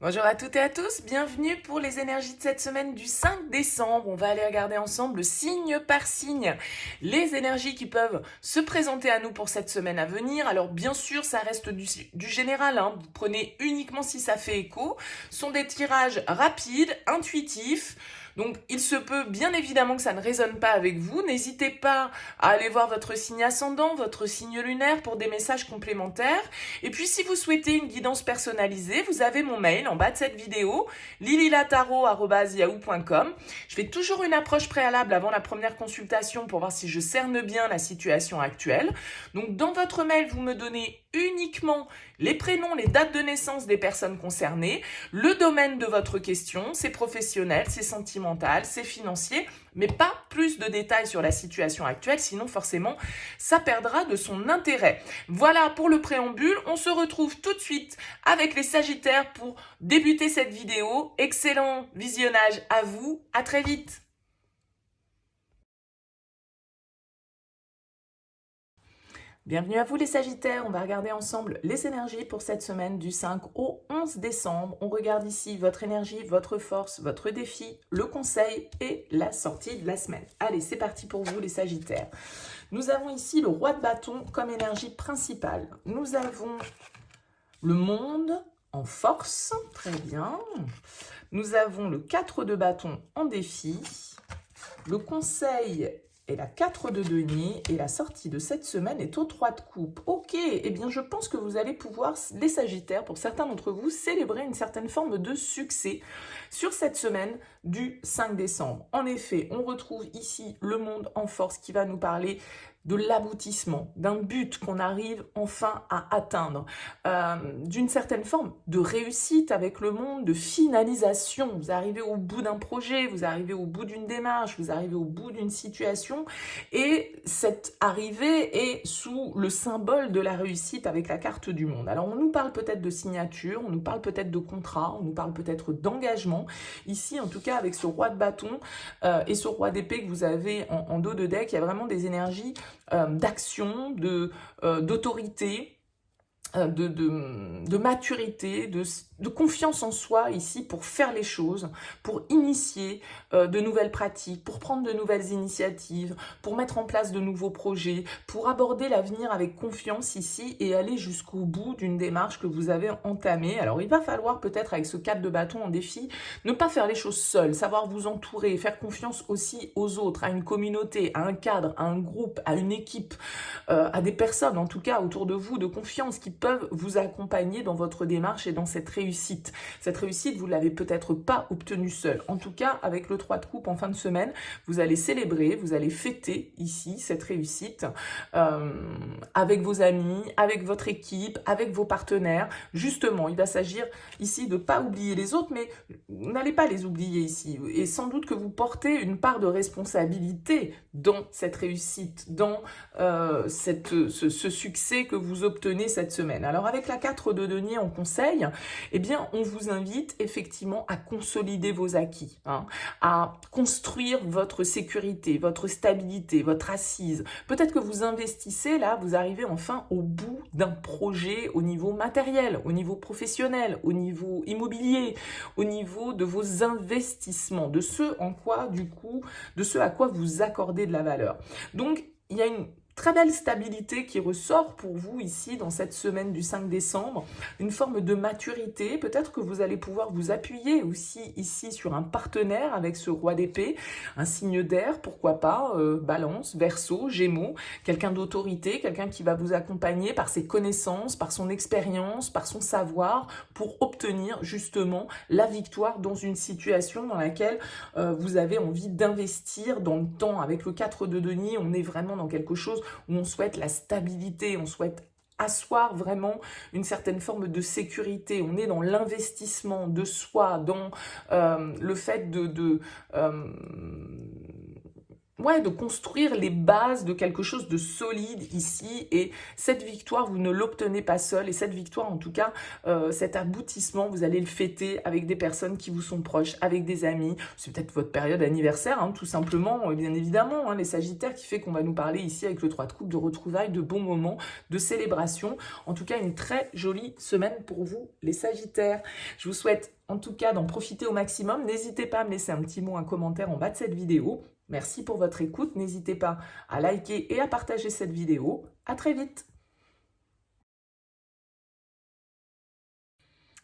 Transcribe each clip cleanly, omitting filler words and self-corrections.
Bonjour à toutes et à tous, bienvenue pour les énergies de cette semaine du 5 décembre. On va aller regarder ensemble signe par signe les énergies qui peuvent se présenter à nous pour cette semaine à venir. Alors bien sûr, ça reste du général, hein. Vous prenez uniquement si ça fait écho. Ce sont des tirages rapides, intuitifs. Donc il se peut bien évidemment que ça ne résonne pas avec vous. N'hésitez pas à aller voir votre signe ascendant, votre signe lunaire pour des messages complémentaires. Et puis si vous souhaitez une guidance personnalisée, vous avez mon mail en bas de cette vidéo, lililataro@yahoo.com. Je fais toujours une approche préalable avant la première consultation pour voir si je cerne bien la situation actuelle. Donc dans votre mail, vous me donnez uniquement les prénoms, les dates de naissance des personnes concernées, le domaine de votre question, c'est professionnel, c'est sentimental, c'est financier, mais pas plus de détails sur la situation actuelle, sinon forcément ça perdra de son intérêt. Voilà pour le préambule, on se retrouve tout de suite avec les Sagittaires pour débuter cette vidéo. Excellent visionnage à vous, à très vite. Bienvenue à vous les Sagittaires, on va regarder ensemble les énergies pour cette semaine du 5 au 11 décembre. On regarde ici votre énergie, votre force, votre défi, le conseil et la sortie de la semaine. Allez, c'est parti pour vous les Sagittaires. Nous avons ici le roi de bâton comme énergie principale. Nous avons le monde en force, très bien. Nous avons le 4 de bâton en défi, le conseil et la 4 de denier, et la sortie de cette semaine est au 3 de coupe. Ok, eh bien je pense que vous allez pouvoir, les Sagittaires, pour certains d'entre vous, célébrer une certaine forme de succès sur cette semaine du 5 décembre. En effet, on retrouve ici le monde en force qui va nous parler de l'aboutissement, d'un but qu'on arrive enfin à atteindre, d'une certaine forme de réussite avec le monde, de finalisation. Vous arrivez au bout d'un projet, vous arrivez au bout d'une démarche, vous arrivez au bout d'une situation, et cette arrivée est sous le symbole de la réussite avec la carte du monde. Alors on nous parle peut-être de signature, on nous parle peut-être de contrat, on nous parle peut-être d'engagement. Ici, en tout cas, avec ce roi de bâton et ce roi d'épée que vous avez en dos de deck, il y a vraiment des énergies d'action, d'autorité, de maturité, de confiance en soi ici pour faire les choses, pour initier de nouvelles pratiques, pour prendre de nouvelles initiatives, pour mettre en place de nouveaux projets, pour aborder l'avenir avec confiance ici et aller jusqu'au bout d'une démarche que vous avez entamée. Alors il va falloir peut-être avec ce 4 de bâton en défi, ne pas faire les choses seul, savoir vous entourer, faire confiance aussi aux autres, à une communauté, à un cadre, à un groupe, à une équipe, à des personnes en tout cas autour de vous de confiance qui peuvent vous accompagner dans votre démarche et dans cette réussite. Cette réussite, vous ne l'avez peut-être pas obtenue seule. En tout cas, avec le 3 de coupe en fin de semaine, vous allez célébrer, vous allez fêter ici cette réussite avec vos amis, avec votre équipe, avec vos partenaires. Justement, il va s'agir ici de ne pas oublier les autres, mais vous n'allez pas les oublier ici. Et sans doute que vous portez une part de responsabilité dans cette réussite, dans ce succès que vous obtenez cette semaine. Alors avec la 4 de denier en conseil, eh bien on vous invite effectivement à consolider vos acquis, hein, à construire votre sécurité, votre stabilité, votre assise. Peut-être que vous investissez là, vous arrivez enfin au bout d'un projet au niveau matériel, au niveau professionnel, au niveau immobilier, au niveau de vos investissements, de ce en quoi du coup, de ce à quoi vous accordez de la valeur. Donc il y a une très belle stabilité qui ressort pour vous ici dans cette semaine du 5 décembre, une forme de maturité, peut-être que vous allez pouvoir vous appuyer aussi ici sur un partenaire avec ce roi d'épée, un signe d'air, pourquoi pas, Balance, Verseau, Gémeaux, quelqu'un d'autorité, quelqu'un qui va vous accompagner par ses connaissances, par son expérience, par son savoir, pour obtenir justement la victoire dans une situation dans laquelle vous avez envie d'investir dans le temps. Avec le 4 de denier, on est vraiment dans quelque chose où on souhaite la stabilité, on souhaite asseoir vraiment une certaine forme de sécurité. On est dans l'investissement de soi, dans le fait ouais, de construire les bases de quelque chose de solide ici. Et cette victoire, vous ne l'obtenez pas seul. Et cette victoire, en tout cas, cet aboutissement, vous allez le fêter avec des personnes qui vous sont proches, avec des amis. C'est peut-être votre période anniversaire, hein, tout simplement, bien évidemment, hein, les Sagittaires, qui fait qu'on va nous parler ici avec le 3 de coupe de retrouvailles, de bons moments, de célébration. En tout cas, une très jolie semaine pour vous, les Sagittaires. Je vous souhaite en tout cas d'en profiter au maximum. N'hésitez pas à me laisser un petit mot, un commentaire en bas de cette vidéo. Merci pour votre écoute. N'hésitez pas à liker et à partager cette vidéo. À très vite.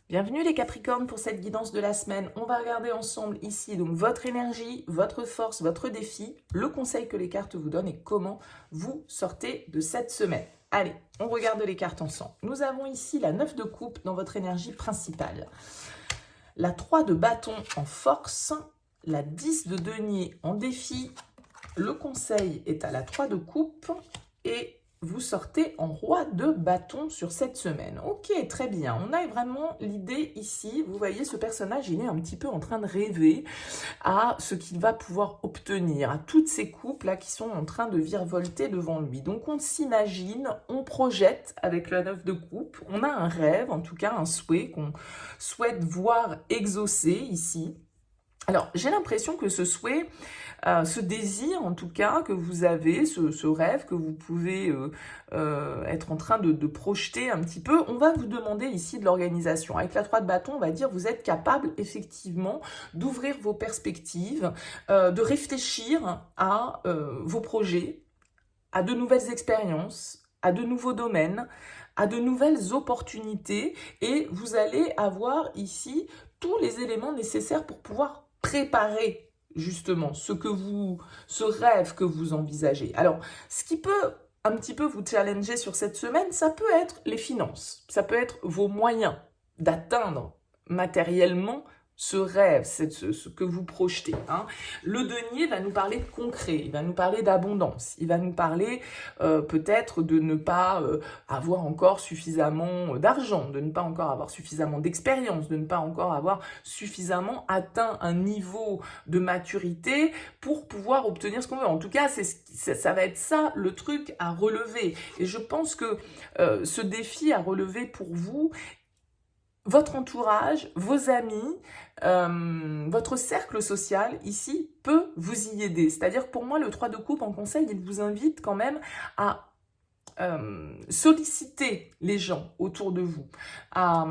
Bienvenue les Capricornes pour cette guidance de la semaine. On va regarder ensemble ici donc votre énergie, votre force, votre défi, le conseil que les cartes vous donnent et comment vous sortez de cette semaine. Allez, on regarde les cartes ensemble. Nous avons ici la 9 de coupe dans votre énergie principale. La 3 de bâton en force. La 10 de denier en défi, le conseil est à la 3 de coupe et vous sortez en roi de bâton sur cette semaine. Ok, très bien. On a vraiment l'idée ici, vous voyez ce personnage, il est un petit peu en train de rêver à ce qu'il va pouvoir obtenir, à toutes ces coupes là qui sont en train de virevolter devant lui. Donc on s'imagine, on projette avec la 9 de coupe, on a un rêve, en tout cas un souhait qu'on souhaite voir exaucé ici. Alors, j'ai l'impression que ce souhait, ce désir en tout cas que vous avez, ce rêve que vous pouvez être en train de projeter un petit peu, on va vous demander ici de l'organisation. Avec la 3 de bâton, on va dire vous êtes capable effectivement d'ouvrir vos perspectives, de réfléchir à vos projets, à de nouvelles expériences, à de nouveaux domaines, à de nouvelles opportunités et vous allez avoir ici tous les éléments nécessaires pour pouvoir préparer justement ce rêve que vous envisagez. Alors, ce qui peut un petit peu vous challenger sur cette semaine, ça peut être les finances, ça peut être vos moyens d'atteindre matériellement ce rêve, ce que vous projetez. Hein. Le denier va nous parler de concret, il va nous parler d'abondance, il va nous parler peut-être de ne pas avoir encore suffisamment d'argent, de ne pas encore avoir suffisamment d'expérience, de ne pas encore avoir suffisamment atteint un niveau de maturité pour pouvoir obtenir ce qu'on veut. En tout cas, ça va être ça le truc à relever. Et je pense que ce défi à relever pour vous, votre entourage, vos amis, votre cercle social ici peut vous y aider. C'est-à-dire que pour moi, le 3 de coupe en conseil, il vous invite quand même à solliciter les gens autour de vous, à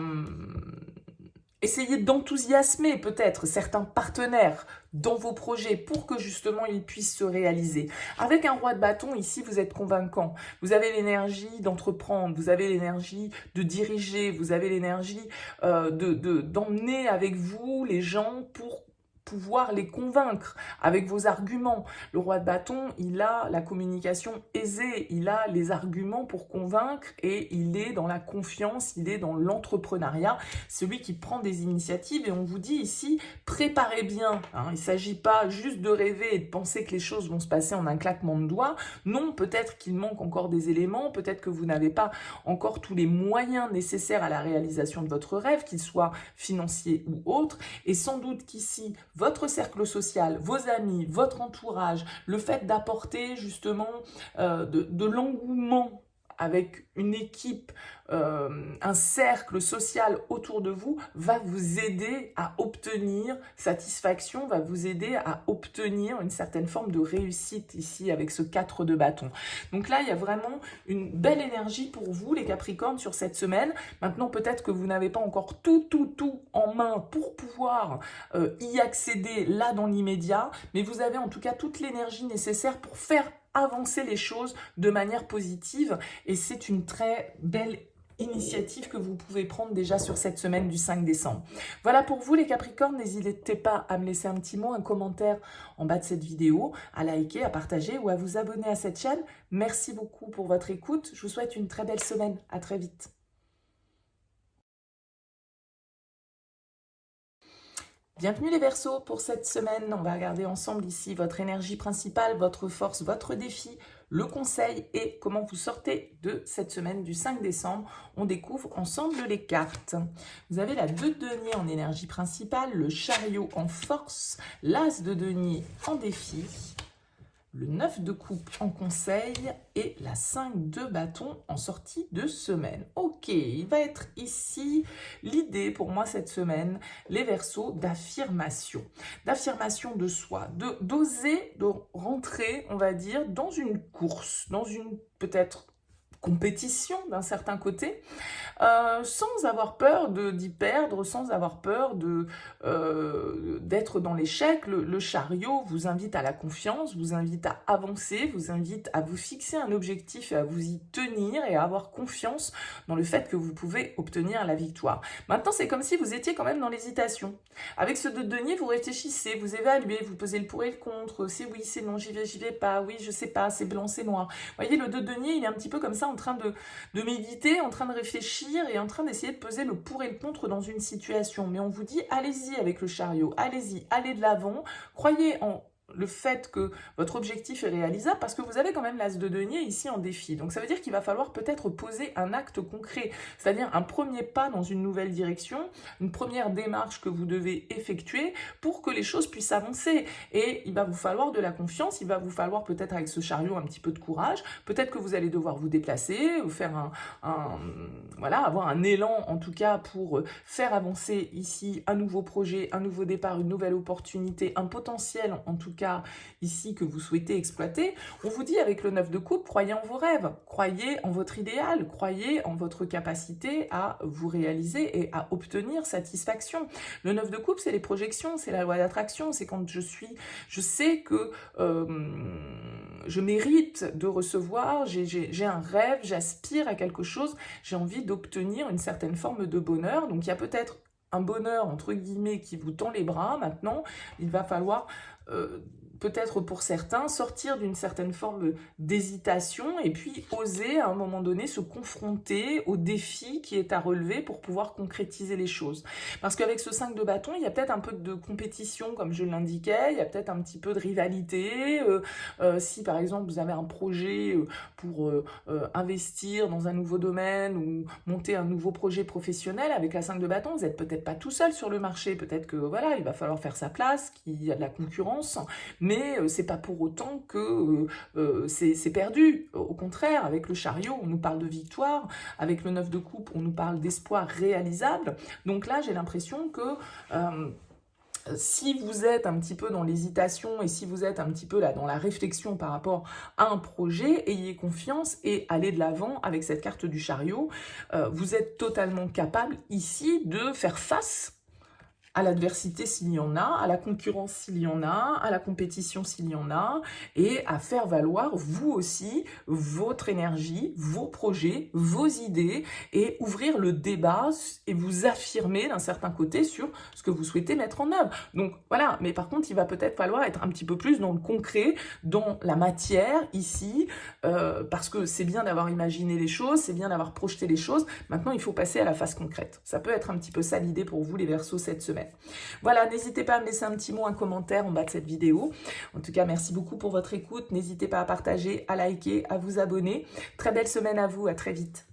essayer d'enthousiasmer peut-être certains partenaires dans vos projets pour que justement ils puissent se réaliser. Avec un roi de bâton, ici, vous êtes convaincant. Vous avez l'énergie d'entreprendre, vous avez l'énergie de diriger, vous avez l'énergie d'emmener avec vous les gens pour pouvoir les convaincre avec vos arguments. Le roi de bâton, il a la communication aisée, il a les arguments pour convaincre et il est dans la confiance, il est dans l'entrepreneuriat, celui qui prend des initiatives et on vous dit ici, préparez bien. Hein, il ne s'agit pas juste de rêver et de penser que les choses vont se passer en un claquement de doigts. Non, peut-être qu'il manque encore des éléments, peut-être que vous n'avez pas encore tous les moyens nécessaires à la réalisation de votre rêve, qu'ils soient financiers ou autres, et sans doute qu'ici, votre cercle social, vos amis, votre entourage, le fait d'apporter justement de l'engouement avec une équipe, un cercle social autour de vous, va vous aider à obtenir satisfaction, va vous aider à obtenir une certaine forme de réussite ici avec ce 4 de bâton. Donc là, il y a vraiment une belle énergie pour vous, les Capricornes, sur cette semaine. Maintenant, peut-être que vous n'avez pas encore tout en main pour pouvoir y accéder là dans l'immédiat, mais vous avez en tout cas toute l'énergie nécessaire pour faire avancer les choses de manière positive et c'est une très belle initiative que vous pouvez prendre déjà sur cette semaine du 5 décembre. Voilà pour vous les Capricornes, n'hésitez pas à me laisser un petit mot, un commentaire en bas de cette vidéo, à liker, à partager ou à vous abonner à cette chaîne. Merci beaucoup pour votre écoute, je vous souhaite une très belle semaine, à très vite. Bienvenue les Verseaux pour cette semaine, on va regarder ensemble ici votre énergie principale, votre force, votre défi, le conseil et comment vous sortez de cette semaine du 5 décembre. On découvre ensemble les cartes. Vous avez la 2 de denier en énergie principale, le chariot en force, l'as de denier en défi, le 9 de coupe en conseil et la 5 de bâton en sortie de semaine. Ok, il va être ici l'idée pour moi cette semaine, les Verseaux, d'affirmation de soi, d'oser de rentrer, on va dire, dans une course, dans une peut-être compétition d'un certain côté, sans avoir peur d'y perdre, sans avoir peur d'être dans l'échec. Le chariot vous invite à la confiance, vous invite à avancer, vous invite à vous fixer un objectif et à vous y tenir et à avoir confiance dans le fait que vous pouvez obtenir la victoire. Maintenant, c'est comme si vous étiez quand même dans l'hésitation. Avec ce 2 de denier, vous réfléchissez, vous évaluez, vous pesez le pour et le contre, c'est oui, c'est non, j'y vais pas, oui, je sais pas, c'est blanc, c'est noir. Vous voyez, le 2 de denier, il est un petit peu comme ça en train de méditer, en train de réfléchir et en train d'essayer de peser le pour et le contre dans une situation. Mais on vous dit, allez-y avec le chariot, allez-y, allez de l'avant, croyez en le fait que votre objectif est réalisable parce que vous avez quand même l'as de denier ici en défi. Donc ça veut dire qu'il va falloir peut-être poser un acte concret, c'est-à-dire un premier pas dans une nouvelle direction, une première démarche que vous devez effectuer pour que les choses puissent avancer. Et il va vous falloir de la confiance, il va vous falloir peut-être avec ce chariot un petit peu de courage, peut-être que vous allez devoir vous déplacer, faire voilà, avoir un élan en tout cas pour faire avancer ici un nouveau projet, un nouveau départ, une nouvelle opportunité, un potentiel en tout cas ici que vous souhaitez exploiter. On vous dit avec le 9 de coupe, croyez en vos rêves, croyez en votre idéal, croyez en votre capacité à vous réaliser et à obtenir satisfaction. Le 9 de coupe, c'est les projections, c'est la loi d'attraction, c'est quand je sais que je mérite de recevoir, j'ai un rêve, j'aspire à quelque chose, j'ai envie d'obtenir une certaine forme de bonheur. Donc il y a peut-être un bonheur entre guillemets qui vous tend les bras. Maintenant, il va falloir peut-être pour certains, sortir d'une certaine forme d'hésitation et puis oser à un moment donné se confronter au défi qui est à relever pour pouvoir concrétiser les choses. Parce qu'avec ce 5 de bâton, il y a peut-être un peu de compétition, comme je l'indiquais, il y a peut-être un petit peu de rivalité. Si par exemple vous avez un projet pour investir dans un nouveau domaine ou monter un nouveau projet professionnel, avec la 5 de bâton, vous n'êtes peut-être pas tout seul sur le marché, peut-être que voilà, il va falloir faire sa place, qu'il y a de la concurrence, mais c'est pas pour autant que c'est perdu. Au contraire, avec le chariot, on nous parle de victoire, avec le 9 de coupe, on nous parle d'espoir réalisable. Donc là, j'ai l'impression que si vous êtes un petit peu dans l'hésitation et si vous êtes un petit peu là dans la réflexion par rapport à un projet, ayez confiance et allez de l'avant avec cette carte du chariot. Vous êtes totalement capable ici de faire face à l'adversité s'il y en a, à la concurrence s'il y en a, à la compétition s'il y en a, et à faire valoir vous aussi votre énergie, vos projets, vos idées, et ouvrir le débat et vous affirmer d'un certain côté sur ce que vous souhaitez mettre en œuvre. Donc voilà, mais par contre, il va peut-être falloir être un petit peu plus dans le concret, dans la matière ici, parce que c'est bien d'avoir imaginé les choses, c'est bien d'avoir projeté les choses, maintenant il faut passer à la phase concrète. Ça peut être un petit peu ça l'idée pour vous les Verseaux cette semaine. Voilà, n'hésitez pas à me laisser un petit mot, un commentaire en bas de cette vidéo. En tout cas, merci beaucoup pour votre écoute. N'hésitez pas à partager, à liker, à vous abonner. Très belle semaine à vous, à très vite.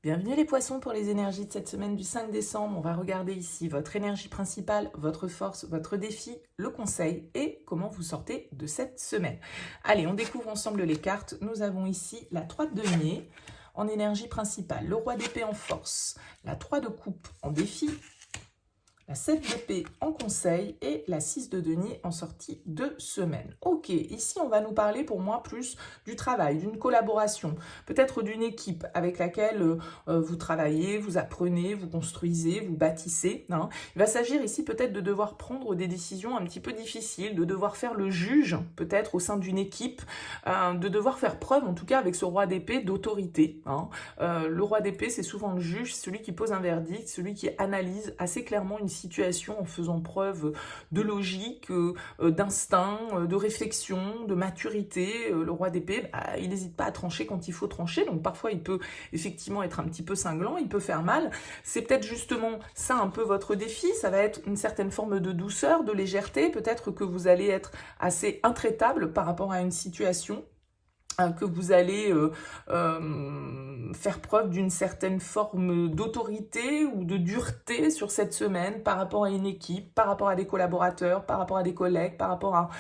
Bienvenue les poissons pour les énergies de cette semaine du 5 décembre. On va regarder ici votre énergie principale, votre force, votre défi, le conseil et comment vous sortez de cette semaine. Allez, on découvre ensemble les cartes. Nous avons ici la 3 de denier en énergie principale, le roi d'épée en force, la 3 de coupe en défi, la 7 d'épée en conseil et la 6 de denier en sortie de semaine. Ok, ici on va nous parler pour moi plus du travail, d'une collaboration, peut-être d'une équipe avec laquelle vous travaillez, vous apprenez, vous construisez, vous bâtissez. Hein. Il va s'agir ici peut-être de devoir prendre des décisions un petit peu difficiles, de devoir faire le juge peut-être au sein d'une équipe, de devoir faire preuve en tout cas avec ce roi d'épée d'autorité. Hein. Le roi d'épée c'est souvent le juge, celui qui pose un verdict, celui qui analyse assez clairement une situation en faisant preuve de logique, d'instinct, de réflexion, de maturité. Le roi d'épée, il n'hésite pas à trancher quand il faut trancher, donc parfois il peut effectivement être un petit peu cinglant, il peut faire mal. C'est peut-être justement ça un peu votre défi, ça va être une certaine forme de douceur, de légèreté, peut-être que vous allez être assez intraitable par rapport à une situation. que vous allez faire preuve d'une certaine forme d'autorité ou de dureté sur cette semaine par rapport à une équipe, par rapport à des collaborateurs, par rapport à des collègues, par rapport à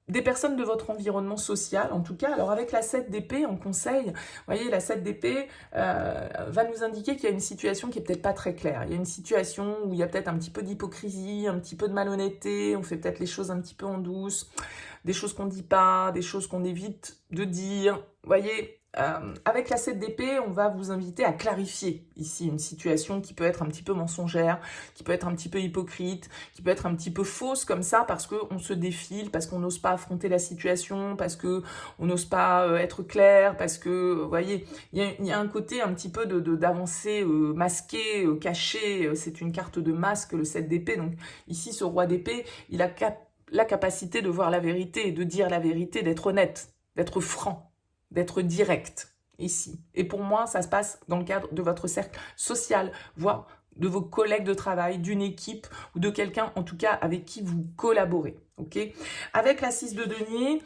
des personnes de votre environnement social, en tout cas. Alors avec la 7 d'épée en conseil, vous voyez, la 7 d'épée va nous indiquer qu'il y a une situation qui est peut-être pas très claire. Il y a une situation où il y a peut-être un petit peu d'hypocrisie, un petit peu de malhonnêteté, on fait peut-être les choses un petit peu en douce, des choses qu'on ne dit pas, des choses qu'on évite de dire. Vous voyez, avec la 7 d'épée, on va vous inviter à clarifier ici une situation qui peut être un petit peu mensongère, qui peut être un petit peu hypocrite, qui peut être un petit peu fausse comme ça parce qu'on se défile, parce qu'on n'ose pas affronter la situation, parce qu'on n'ose pas être clair, parce que, vous voyez, il y a un côté un petit peu d'avancée masquée, cachée. C'est une carte de masque, le 7 d'épée. Donc ici, ce roi d'épée, il a la capacité de voir la vérité, de dire la vérité, d'être honnête, d'être franc, d'être direct ici. Et pour moi, ça se passe dans le cadre de votre cercle social, voire de vos collègues de travail, d'une équipe ou de quelqu'un, en tout cas, avec qui vous collaborez. Ok. Avec la 6 de denier,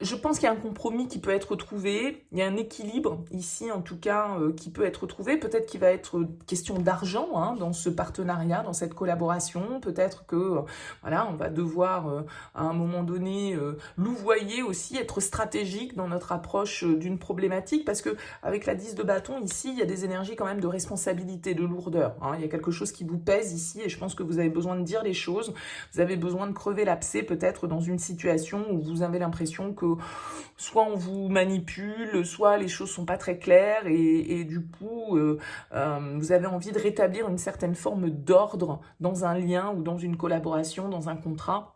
je pense qu'il y a un compromis qui peut être trouvé, il y a un équilibre ici en tout cas qui peut être trouvé, peut-être qu'il va être question d'argent hein, dans ce partenariat, dans cette collaboration, peut-être que voilà, on va devoir à un moment donné louvoyer aussi, être stratégique dans notre approche d'une problématique, parce que avec la 10 de bâton ici, il y a des énergies quand même de responsabilité, de lourdeur, hein. Il y a quelque chose qui vous pèse ici et je pense que vous avez besoin de dire les choses, vous avez besoin de crever l'abcès peut-être dans une situation où vous avez l'impression que soit on vous manipule, soit les choses sont pas très claires et du coup vous avez envie de rétablir une certaine forme d'ordre dans un lien ou dans une collaboration, dans un contrat.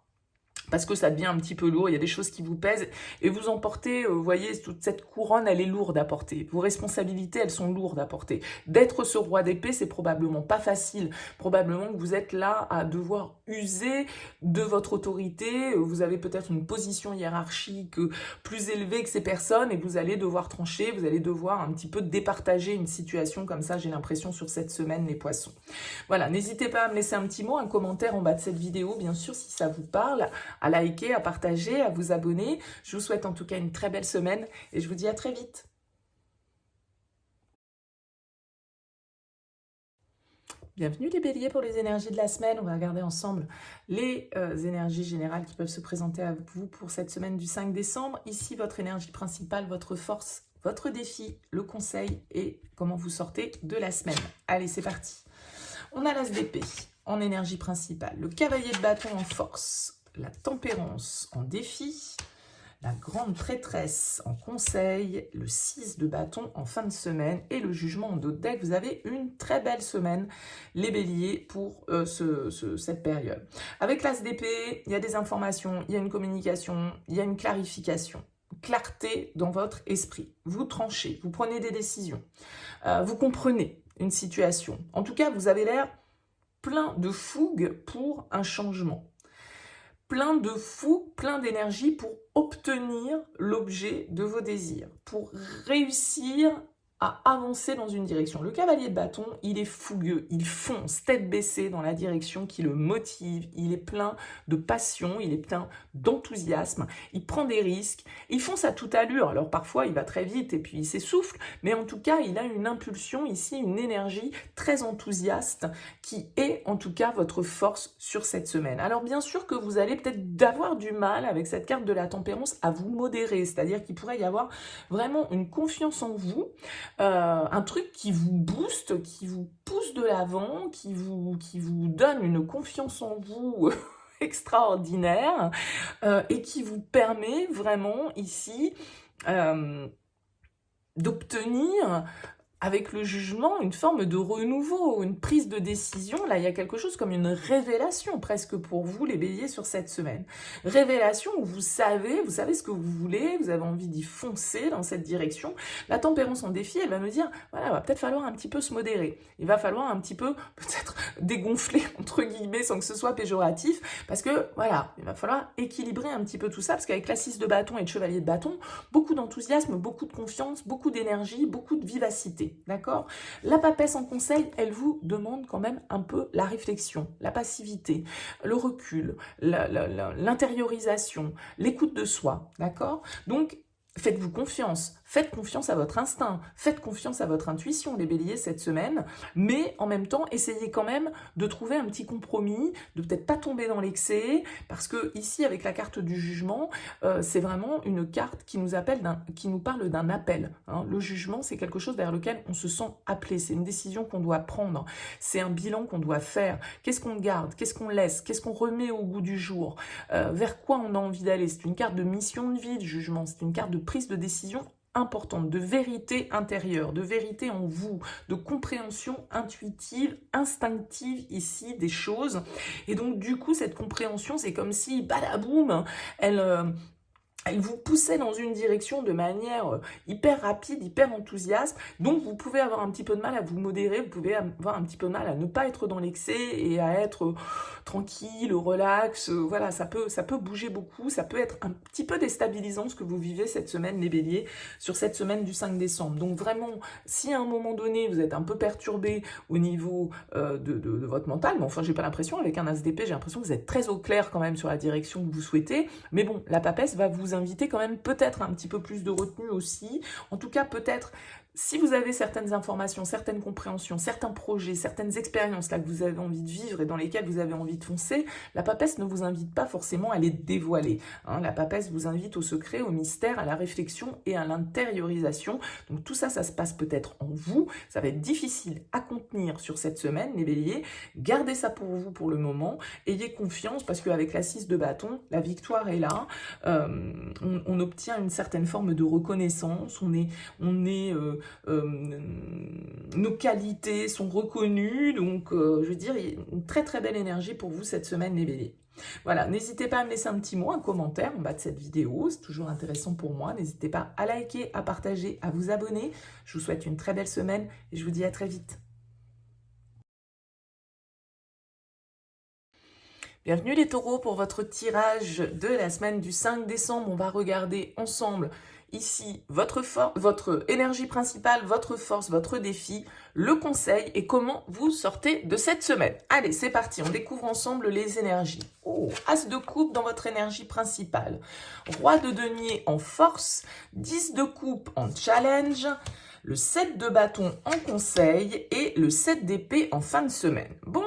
Parce que ça devient un petit peu lourd, il y a des choses qui vous pèsent, et vous emportez, vous voyez, toute cette couronne, elle est lourde à porter. Vos responsabilités, elles sont lourdes à porter. D'être ce roi d'épée, c'est probablement pas facile. Probablement que vous êtes là à devoir user de votre autorité, vous avez peut-être une position hiérarchique plus élevée que ces personnes, et vous allez devoir trancher, vous allez devoir un petit peu départager une situation comme ça, j'ai l'impression, sur cette semaine, les poissons. Voilà, n'hésitez pas à me laisser un petit mot, un commentaire en bas de cette vidéo, bien sûr, si ça vous parle, à liker, à partager, à vous abonner. Je vous souhaite en tout cas une très belle semaine et je vous dis à très vite. Bienvenue les béliers pour les énergies de la semaine. On va regarder ensemble les énergies générales qui peuvent se présenter à vous pour cette semaine du 5 décembre. Ici, votre énergie principale, votre force, votre défi, le conseil et comment vous sortez de la semaine. Allez, c'est parti. On a l'as d'épée en énergie principale, le cavalier de bâton en force, la tempérance en défi, la grande prêtresse en conseil, le 6 de bâton en fin de semaine et le jugement en dos de deck. Vous avez une très belle semaine, les béliers, pour cette période. Avec l'as d'épée, il y a des informations, il y a une communication, il y a une clarification. Clarté dans votre esprit. Vous tranchez, vous prenez des décisions, vous comprenez une situation. En tout cas, vous avez l'air plein de fougue pour un changement. Plein de fou, plein d'énergie pour obtenir l'objet de vos désirs, pour réussir à avancer dans une direction. Le cavalier de bâton, il est fougueux, il fonce tête baissée dans la direction qui le motive, il est plein de passion, il est plein d'enthousiasme, il prend des risques, il fonce à toute allure. Alors parfois il va très vite et puis il s'essouffle, mais en tout cas il a une impulsion ici, une énergie très enthousiaste qui est en tout cas votre force sur cette semaine. Alors bien sûr que vous allez peut-être avoir du mal avec cette carte de la tempérance à vous modérer, c'est-à-dire qu'il pourrait y avoir vraiment une confiance en vous, un truc qui vous booste, qui vous pousse de l'avant, qui vous donne une confiance en vous extraordinaire et qui vous permet vraiment ici d'obtenir avec le jugement, une forme de renouveau, une prise de décision. Là, il y a quelque chose comme une révélation presque pour vous, les béliers, sur cette semaine. Révélation où vous savez ce que vous voulez, vous avez envie d'y foncer dans cette direction. La tempérance en défi, elle va me dire, voilà, il va peut-être falloir un petit peu se modérer. Il va falloir un petit peu, peut-être, dégonfler, entre guillemets, sans que ce soit péjoratif, parce que, voilà, il va falloir équilibrer un petit peu tout ça, parce qu'avec la 6 de bâton et le chevalier de bâton, beaucoup d'enthousiasme, beaucoup de confiance, beaucoup d'énergie, beaucoup de vivacité. D'accord? La papesse en conseil, elle vous demande quand même un peu la réflexion, la passivité, le recul, l'intériorisation, l'écoute de soi. D'accord? Donc, faites-vous confiance. Faites confiance à votre instinct, faites confiance à votre intuition, les béliers, cette semaine, mais en même temps, essayez quand même de trouver un petit compromis, de peut-être pas tomber dans l'excès, parce que ici, avec la carte du jugement, c'est vraiment une carte qui nous parle d'un appel. Hein. Le jugement, c'est quelque chose vers lequel on se sent appelé, c'est une décision qu'on doit prendre, c'est un bilan qu'on doit faire. Qu'est-ce qu'on garde, qu'est-ce qu'on laisse, qu'est-ce qu'on remet au goût du jour, vers quoi on a envie d'aller. C'est une carte de mission de vie, le jugement, c'est une carte de prise de décision importante, de vérité intérieure, de vérité en vous, de compréhension intuitive, instinctive ici des choses. Et donc du coup, cette compréhension, c'est comme si, badaboum, elle vous poussait dans une direction de manière hyper rapide, hyper enthousiaste. Donc, vous pouvez avoir un petit peu de mal à vous modérer, vous pouvez avoir un petit peu de mal à ne pas être dans l'excès et à être tranquille, relax. Voilà, ça peut bouger beaucoup, ça peut être un petit peu déstabilisant ce que vous vivez cette semaine, les béliers, sur cette semaine du 5 décembre. Donc, vraiment, si à un moment donné, vous êtes un peu perturbé au niveau de votre mental, mais enfin, j'ai pas l'impression, avec un as d'épée, j'ai l'impression que vous êtes très au clair quand même sur la direction que vous souhaitez. Mais bon, la papesse va vous inviter quand même peut-être un petit peu plus de retenue aussi. En tout cas, peut-être, si vous avez certaines informations, certaines compréhensions, certains projets, certaines expériences là que vous avez envie de vivre et dans lesquelles vous avez envie de foncer, la papesse ne vous invite pas forcément à les dévoiler. Hein. La papesse vous invite au secret, au mystère, à la réflexion et à l'intériorisation. Donc tout ça, ça se passe peut-être en vous. Ça va être difficile à contenir sur cette semaine, les béliers. Gardez ça pour vous pour le moment. Ayez confiance parce qu'avec la 6 de bâton, la victoire est là. On obtient une certaine forme de reconnaissance. Nos qualités sont reconnues, donc je veux dire, il y a une très très belle énergie pour vous cette semaine, les béliers. Voilà, n'hésitez pas à me laisser un petit mot, un commentaire en bas de cette vidéo, c'est toujours intéressant pour moi. N'hésitez pas à liker, à partager, à vous abonner. Je vous souhaite une très belle semaine et je vous dis à très vite. Bienvenue les taureaux pour votre tirage de la semaine du 5 décembre. On va regarder ensemble ici votre énergie principale, votre force, votre défi, le conseil et comment vous sortez de cette semaine. Allez, c'est parti, on découvre ensemble les énergies. Oh, As de coupe dans votre énergie principale. Roi de denier en force, 10 de coupe en challenge, le 7 de bâton en conseil et le 7 d'épée en fin de semaine. Bon,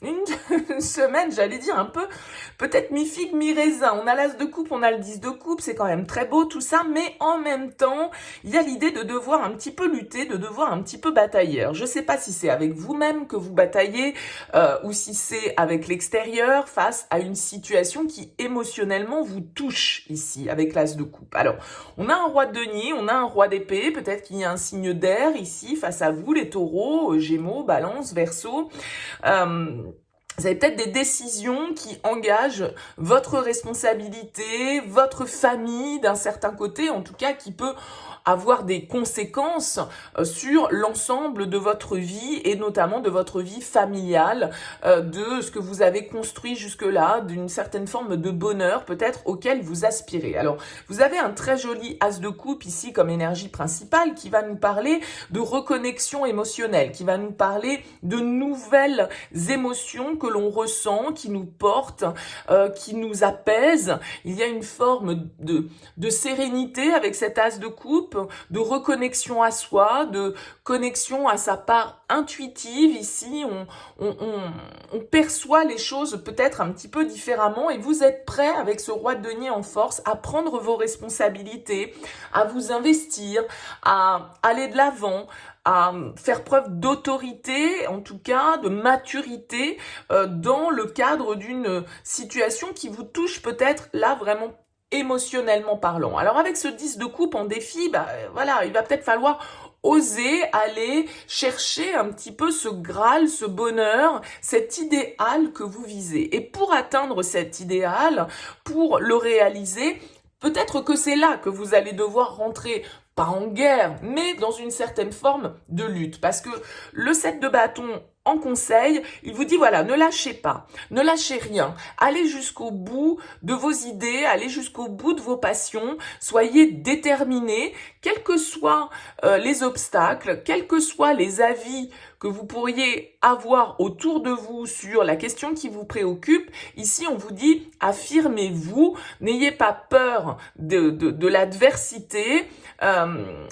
une semaine, j'allais dire un peu, peut-être mi-figue, mi-raisin. On a l'as de coupe, on a le 10 de coupe, c'est quand même très beau tout ça, mais en même temps, il y a l'idée de devoir un petit peu lutter, de devoir un petit peu batailler. Alors, je ne sais pas si c'est avec vous-même que vous bataillez ou si c'est avec l'extérieur face à une situation qui émotionnellement vous touche ici, avec l'as de coupe. Alors, on a un roi de denier, on a un roi d'épée, peut-être qu'il y a un signe d'air ici face à vous, les taureaux, gémeaux, balance, verseau. Vous avez peut-être des décisions qui engagent votre responsabilité, votre famille d'un certain côté, en tout cas qui peut avoir des conséquences sur l'ensemble de votre vie et notamment de votre vie familiale, de ce que vous avez construit jusque-là, d'une certaine forme de bonheur peut-être auquel vous aspirez. Alors, vous avez un très joli as de coupe ici comme énergie principale qui va nous parler de reconnexion émotionnelle, qui va nous parler de nouvelles émotions que l'on ressent, qui nous portent, qui nous apaisent. Il y a une forme de sérénité avec cet as de coupe, de reconnexion à soi, de connexion à sa part intuitive. Ici, on perçoit les choses peut-être un petit peu différemment et vous êtes prêt avec ce roi de denier en force à prendre vos responsabilités, à vous investir, à aller de l'avant, à faire preuve d'autorité, en tout cas de maturité dans le cadre d'une situation qui vous touche peut-être là vraiment émotionnellement parlant. Alors avec ce 10 de coupe en défi, voilà, il va peut-être falloir oser aller chercher un petit peu ce Graal, ce bonheur, cet idéal que vous visez. Et pour atteindre cet idéal, pour le réaliser, peut-être que c'est là que vous allez devoir rentrer, pas en guerre, mais dans une certaine forme de lutte. Parce que le 7 de bâton en conseil, il vous dit voilà, ne lâchez pas, ne lâchez rien, allez jusqu'au bout de vos idées, allez jusqu'au bout de vos passions, soyez déterminés, quels que soient les obstacles, quels que soient les avis que vous pourriez avoir autour de vous sur la question qui vous préoccupe, ici on vous dit affirmez-vous, n'ayez pas peur de l'adversité,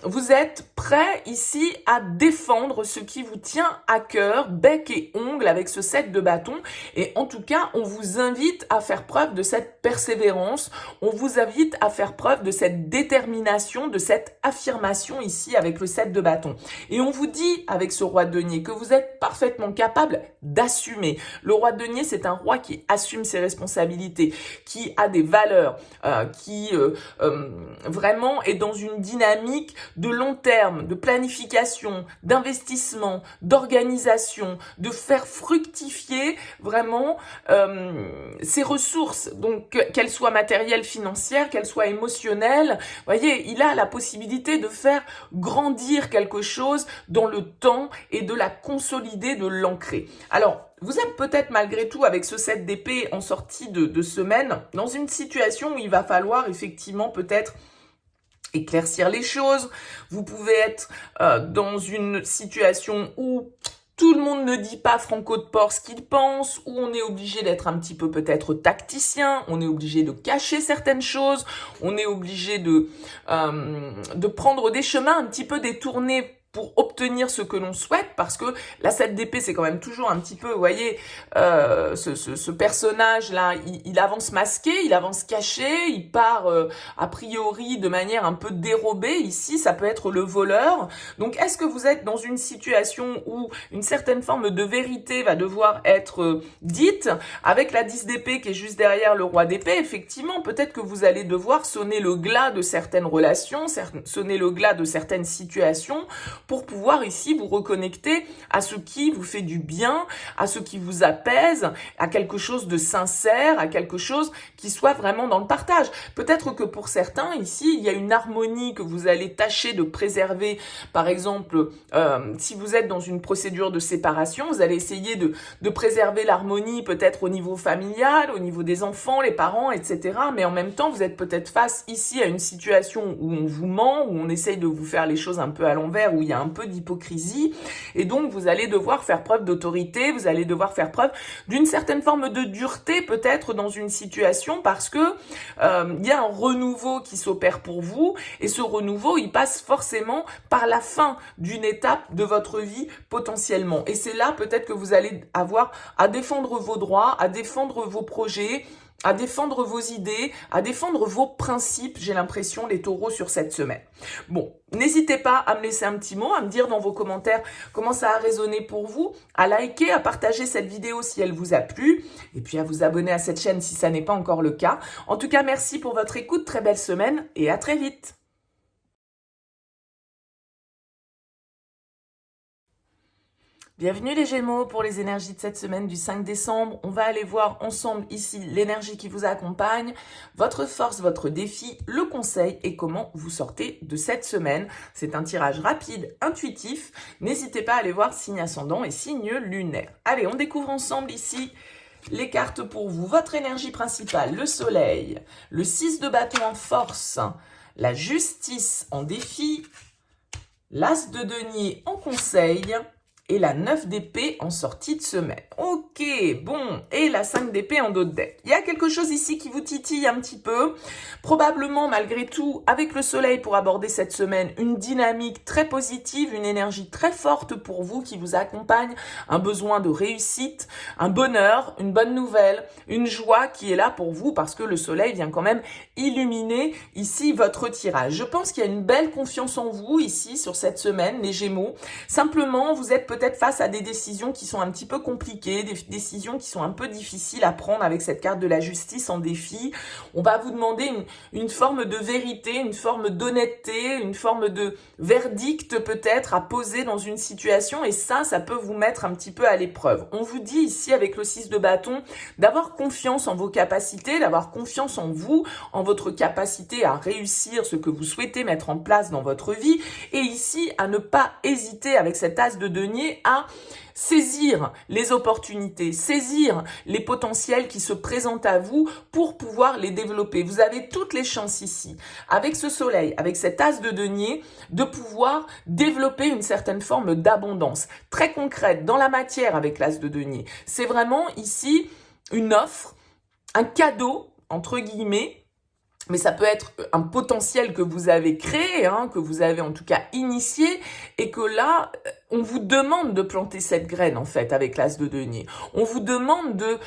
vous êtes prêt ici à défendre ce qui vous tient à cœur, bec et ongle avec ce 7 de bâton, et en tout cas on vous invite à faire preuve de cette persévérance, on vous invite à faire preuve de cette détermination, de cette affirmation ici avec le 7 de bâton. Et on vous dit avec ce roi de denier que vous êtes parfaitement capable d'assumer. Le roi de denier, c'est un roi qui assume ses responsabilités, qui a des valeurs, qui vraiment est dans une dynamique de long terme, de planification, d'investissement, d'organisation, de faire fructifier vraiment ses ressources, donc qu'elles soient matérielles, financières, qu'elles soient émotionnelles. Vous voyez, il a la possibilité de faire grandir quelque chose dans le temps et de la consolider, de l'ancrer. Alors, vous êtes peut-être malgré tout avec ce 7 d'épée en sortie de semaine dans une situation où il va falloir effectivement peut-être éclaircir les choses. Vous pouvez être dans une situation où tout le monde ne dit pas franco de port ce qu'il pense, où on est obligé d'être un petit peu peut-être tacticien, on est obligé de cacher certaines choses, on est obligé de prendre des chemins un petit peu détournés pour obtenir ce que l'on souhaite, parce que la 7 d'épée, c'est quand même toujours un petit peu, vous voyez, ce personnage-là, il avance masqué, il avance caché, il part a priori de manière un peu dérobée. Ici, ça peut être le voleur. Donc, est-ce que vous êtes dans une situation où une certaine forme de vérité va devoir être dite, avec la 10 d'épée qui est juste derrière le roi d'épée? Effectivement, peut-être que vous allez devoir sonner le glas de certaines relations, sonner le glas de certaines situations, pour pouvoir ici vous reconnecter à ce qui vous fait du bien, à ce qui vous apaise, à quelque chose de sincère, à quelque chose qui soit vraiment dans le partage. Peut-être que pour certains, ici, il y a une harmonie que vous allez tâcher de préserver. Par exemple, si vous êtes dans une procédure de séparation, vous allez essayer de préserver l'harmonie peut-être au niveau familial, au niveau des enfants, les parents, etc. Mais en même temps, vous êtes peut-être face ici à une situation où on vous ment, où on essaye de vous faire les choses un peu à l'envers, où il y a un peu d'hypocrisie, et donc vous allez devoir faire preuve d'autorité, vous allez devoir faire preuve d'une certaine forme de dureté peut-être dans une situation, parce que il y a un renouveau qui s'opère pour vous, et ce renouveau, il passe forcément par la fin d'une étape de votre vie potentiellement, et c'est là peut-être que vous allez avoir à défendre vos droits, à défendre vos projets, à défendre vos idées, à défendre vos principes, j'ai l'impression, les taureaux, sur cette semaine. Bon, n'hésitez pas à me laisser un petit mot, à me dire dans vos commentaires comment ça a résonné pour vous, à liker, à partager cette vidéo si elle vous a plu, et puis à vous abonner à cette chaîne si ça n'est pas encore le cas. En tout cas, merci pour votre écoute, très belle semaine, et à très vite. Bienvenue les Gémeaux pour les énergies de cette semaine du 5 décembre. On va aller voir ensemble ici l'énergie qui vous accompagne, votre force, votre défi, le conseil et comment vous sortez de cette semaine. C'est un tirage rapide, intuitif. N'hésitez pas à aller voir signe ascendant et signe lunaire. Allez, on découvre ensemble ici les cartes pour vous. Votre énergie principale, le soleil, le 6 de bâton en force, la justice en défi, l'as de denier en conseil, et la 9 d'épée en sortie de semaine. Ok, bon, et la 5 d'épée en dos de deck. Il y a quelque chose ici qui vous titille un petit peu. Probablement, malgré tout, avec le soleil pour aborder cette semaine, une dynamique très positive, une énergie très forte pour vous qui vous accompagne, un besoin de réussite, un bonheur, une bonne nouvelle, une joie qui est là pour vous parce que le soleil vient quand même illuminer ici votre tirage. Je pense qu'il y a une belle confiance en vous ici sur cette semaine, les Gémeaux. Simplement, vous êtes peut-être face à des décisions qui sont un petit peu compliquées, des décisions qui sont un peu difficiles à prendre avec cette carte de la justice en défi. On va vous demander une forme de vérité, une forme d'honnêteté, une forme de verdict peut-être à poser dans une situation, et ça peut vous mettre un petit peu à l'épreuve. On vous dit ici avec le 6 de bâton d'avoir confiance en vos capacités, d'avoir confiance en vous, en votre capacité à réussir ce que vous souhaitez mettre en place dans votre vie, et ici à ne pas hésiter avec cet as de denier amené à saisir les opportunités, saisir les potentiels qui se présentent à vous pour pouvoir les développer. Vous avez toutes les chances ici, avec ce soleil, avec cet as de denier, de pouvoir développer une certaine forme d'abondance très concrète dans la matière avec l'as de denier. C'est vraiment ici une offre, un cadeau, entre guillemets, mais ça peut être un potentiel que vous avez créé, hein, que vous avez en tout cas initié, et que là, on vous demande de planter cette graine, en fait, avec l'as de denier. On vous demande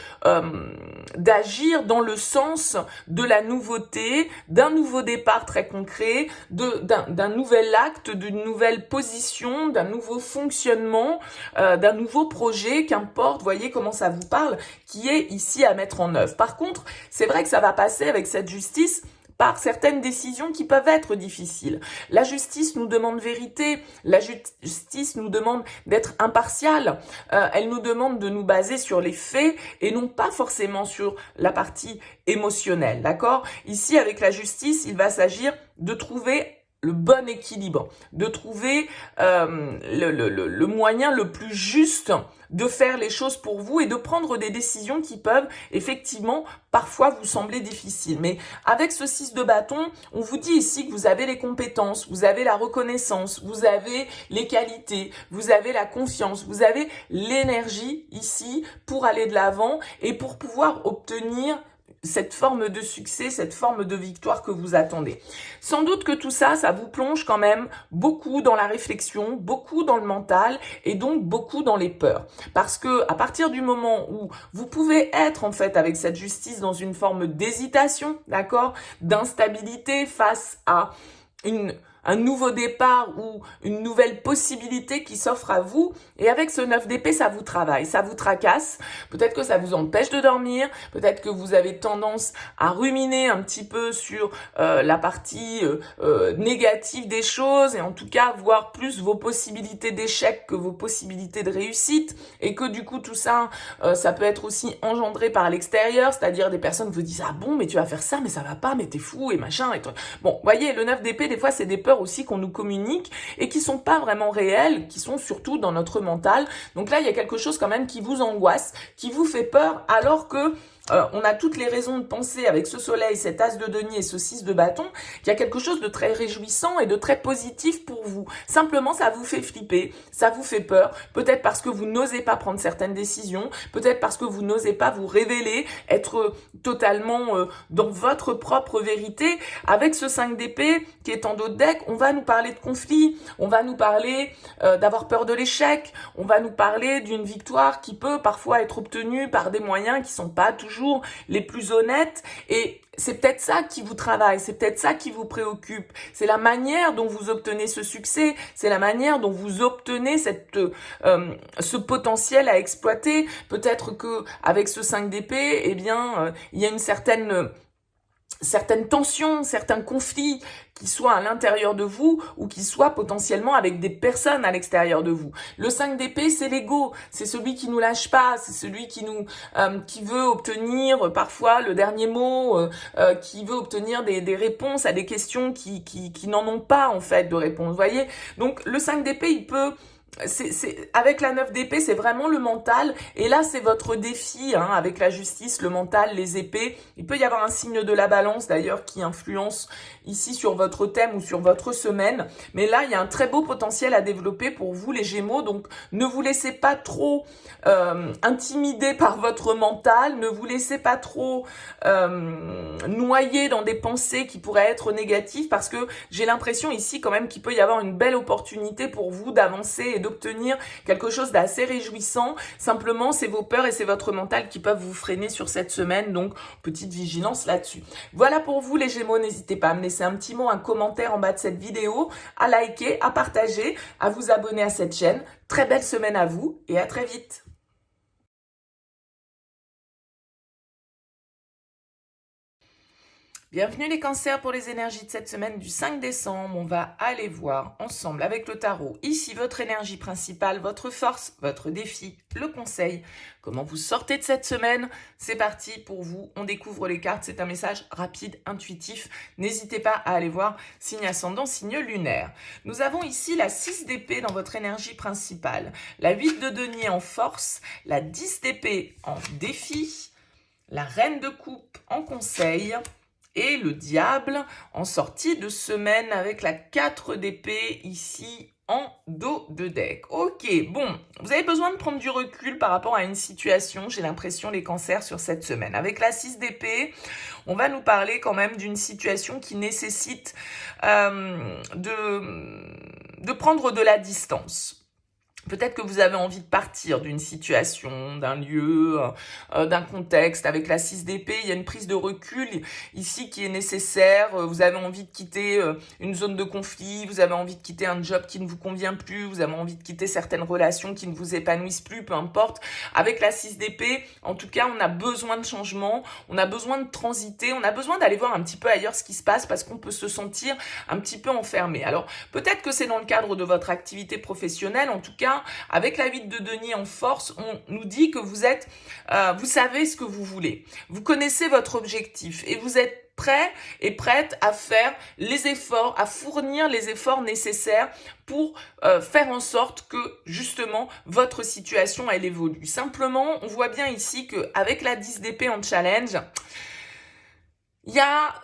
d'agir dans le sens de la nouveauté, d'un nouveau départ très concret, d'un nouvel acte, d'une nouvelle position, d'un nouveau fonctionnement, d'un nouveau projet, qu'importe, voyez comment ça vous parle, qui est ici à mettre en œuvre. Par contre, c'est vrai que ça va passer avec cette justice par certaines décisions qui peuvent être difficiles. La justice nous demande vérité, la justice nous demande d'être impartial, elle nous demande de nous baser sur les faits et non pas forcément sur la partie émotionnelle, d'accord? Ici, avec la justice, il va s'agir de trouver le bon équilibre, de trouver le moyen le plus juste de faire les choses pour vous et de prendre des décisions qui peuvent effectivement parfois vous sembler difficiles. Mais avec ce 6 de bâton, on vous dit ici que vous avez les compétences, vous avez la reconnaissance, vous avez les qualités, vous avez la confiance, vous avez l'énergie ici pour aller de l'avant et pour pouvoir obtenir cette forme de succès, cette forme de victoire que vous attendez. Sans doute que tout ça, ça vous plonge quand même beaucoup dans la réflexion, beaucoup dans le mental et donc beaucoup dans les peurs. Parce que à partir du moment où vous pouvez être en fait avec cette justice dans une forme d'hésitation, d'accord, d'instabilité face à un nouveau départ ou une nouvelle possibilité qui s'offre à vous. Et avec ce 9 d'épée, ça vous travaille, ça vous tracasse. Peut-être que ça vous empêche de dormir. Peut-être que vous avez tendance à ruminer un petit peu sur la partie négative des choses et en tout cas voir plus vos possibilités d'échec que vos possibilités de réussite. Et que du coup, tout ça, ça peut être aussi engendré par l'extérieur, c'est-à-dire des personnes vous disent « Ah bon, mais tu vas faire ça, mais ça va pas, mais t'es fou et machin. » et tout. Bon, voyez, le 9 d'épée, des fois, c'est des peurs aussi qu'on nous communique et qui sont pas vraiment réelles, qui sont surtout dans notre mental. Donc là, il y a quelque chose quand même qui vous angoisse, qui vous fait peur, alors que on a toutes les raisons de penser avec ce soleil, cet as de denier et ce 6 de bâton, qu'il y a quelque chose de très réjouissant et de très positif pour vous. Simplement, ça vous fait flipper, ça vous fait peur, peut-être parce que vous n'osez pas prendre certaines décisions, peut-être parce que vous n'osez pas vous révéler, être totalement dans votre propre vérité. Avec ce 5 d'épée qui est en dos de deck, on va nous parler de conflit, on va nous parler d'avoir peur de l'échec, on va nous parler d'une victoire qui peut parfois être obtenue par des moyens qui sont pas toujours les plus honnêtes, et c'est peut-être ça qui vous travaille, c'est peut-être ça qui vous préoccupe, c'est la manière dont vous obtenez ce succès, c'est la manière dont vous obtenez ce potentiel à exploiter. Peut-être que avec ce 5 d'épée, eh bien, il y a une certaine tensions, certains conflits qui soient à l'intérieur de vous ou qui soient potentiellement avec des personnes à l'extérieur de vous. Le 5 d'épée, c'est l'ego, c'est celui qui nous lâche pas, c'est celui qui veut obtenir parfois le dernier mot, qui veut obtenir des réponses à des questions qui n'en ont pas en fait de réponse. Vous voyez, donc le 5 d'épée, il peut avec la 9 d'épée, c'est vraiment le mental. Et là, c'est votre défi, hein, avec la justice, le mental, les épées. Il peut y avoir un signe de la balance, d'ailleurs, qui influence ici sur votre thème ou sur votre semaine. Mais là, il y a un très beau potentiel à développer pour vous, les Gémeaux. Donc, ne vous laissez pas trop intimider par votre mental. Ne vous laissez pas trop noyer dans des pensées qui pourraient être négatives. Parce que j'ai l'impression ici, quand même, qu'il peut y avoir une belle opportunité pour vous d'avancer et d'obtenir quelque chose d'assez réjouissant. Simplement, c'est vos peurs et c'est votre mental qui peuvent vous freiner sur cette semaine. Donc, petite vigilance là-dessus. Voilà pour vous les Gémeaux. N'hésitez pas à me laisser un petit mot, un commentaire en bas de cette vidéo, à liker, à partager, à vous abonner à cette chaîne. Très belle semaine à vous et à très vite. Bienvenue les cancers pour les énergies de cette semaine du 5 décembre. On va aller voir ensemble avec le tarot, ici votre énergie principale, votre force, votre défi, le conseil, comment vous sortez de cette semaine. C'est parti pour vous, on découvre les cartes, c'est un message rapide, intuitif. N'hésitez pas à aller voir signe ascendant, signe lunaire. Nous avons ici la 6 d'épée dans votre énergie principale, la 8 de denier en force, la 10 d'épée en défi, la reine de coupe en conseil, et le diable en sortie de semaine avec la 4 d'épée ici en dos de deck. Ok, bon, vous avez besoin de prendre du recul par rapport à une situation, j'ai l'impression, les cancers sur cette semaine. Avec la 6 d'épée, on va nous parler quand même d'une situation qui nécessite de prendre de la distance. Peut-être que vous avez envie de partir d'une situation, d'un lieu, d'un contexte. Avec la 6 d'épée, il y a une prise de recul ici qui est nécessaire. Vous avez envie de quitter une zone de conflit, vous avez envie de quitter un job qui ne vous convient plus, vous avez envie de quitter certaines relations qui ne vous épanouissent plus, peu importe. Avec la 6 d'épée, en tout cas, on a besoin de changement, on a besoin de transiter, on a besoin d'aller voir un petit peu ailleurs ce qui se passe parce qu'on peut se sentir un petit peu enfermé. Alors, peut-être que c'est dans le cadre de votre activité professionnelle, en tout cas, avec la 8 de denier en force, on nous dit que vous savez ce que vous voulez. Vous connaissez votre objectif et vous êtes prêt et prête à faire les efforts, à fournir les efforts nécessaires pour faire en sorte que justement votre situation elle évolue. Simplement, on voit bien ici qu'avec la 10 d'épée en challenge, il y a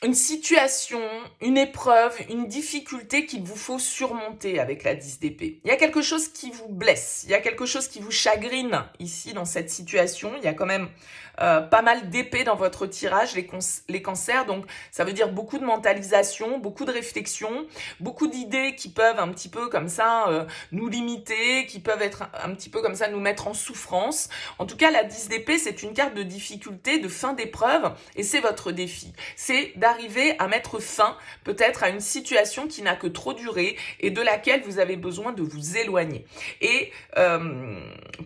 une situation, une épreuve, une difficulté qu'il vous faut surmonter avec la 10 d'épée. Il y a quelque chose qui vous blesse, il y a quelque chose qui vous chagrine ici dans cette situation. Il y a quand même pas mal d'épées dans votre tirage, les cancers. Donc, ça veut dire beaucoup de mentalisation, beaucoup de réflexion, beaucoup d'idées qui peuvent un petit peu comme ça nous limiter, qui peuvent être un petit peu comme ça nous mettre en souffrance. En tout cas, la 10 d'épée, c'est une carte de difficulté, de fin d'épreuve et c'est votre défi. C'est d'arriver à mettre fin peut-être à une situation qui n'a que trop duré et de laquelle vous avez besoin de vous éloigner. Et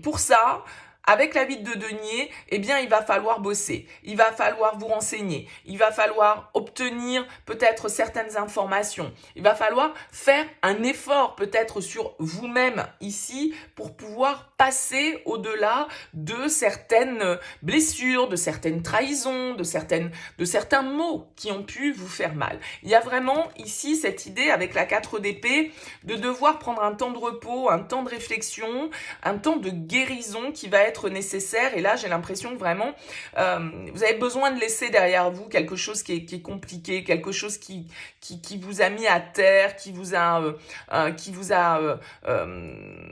pour ça, avec la 8 de denier, eh bien, il va falloir bosser, il va falloir vous renseigner, il va falloir obtenir peut-être certaines informations, il va falloir faire un effort peut-être sur vous-même ici pour pouvoir passer au-delà de certaines blessures, de certaines trahisons, de certains mots qui ont pu vous faire mal. Il y a vraiment ici cette idée avec la 4 d'épée de devoir prendre un temps de repos, un temps de réflexion, un temps de guérison qui va être nécessaire. Et là, j'ai l'impression que vraiment, vous avez besoin de laisser derrière vous quelque chose qui est compliqué, quelque chose qui vous a mis à terre, qui vous a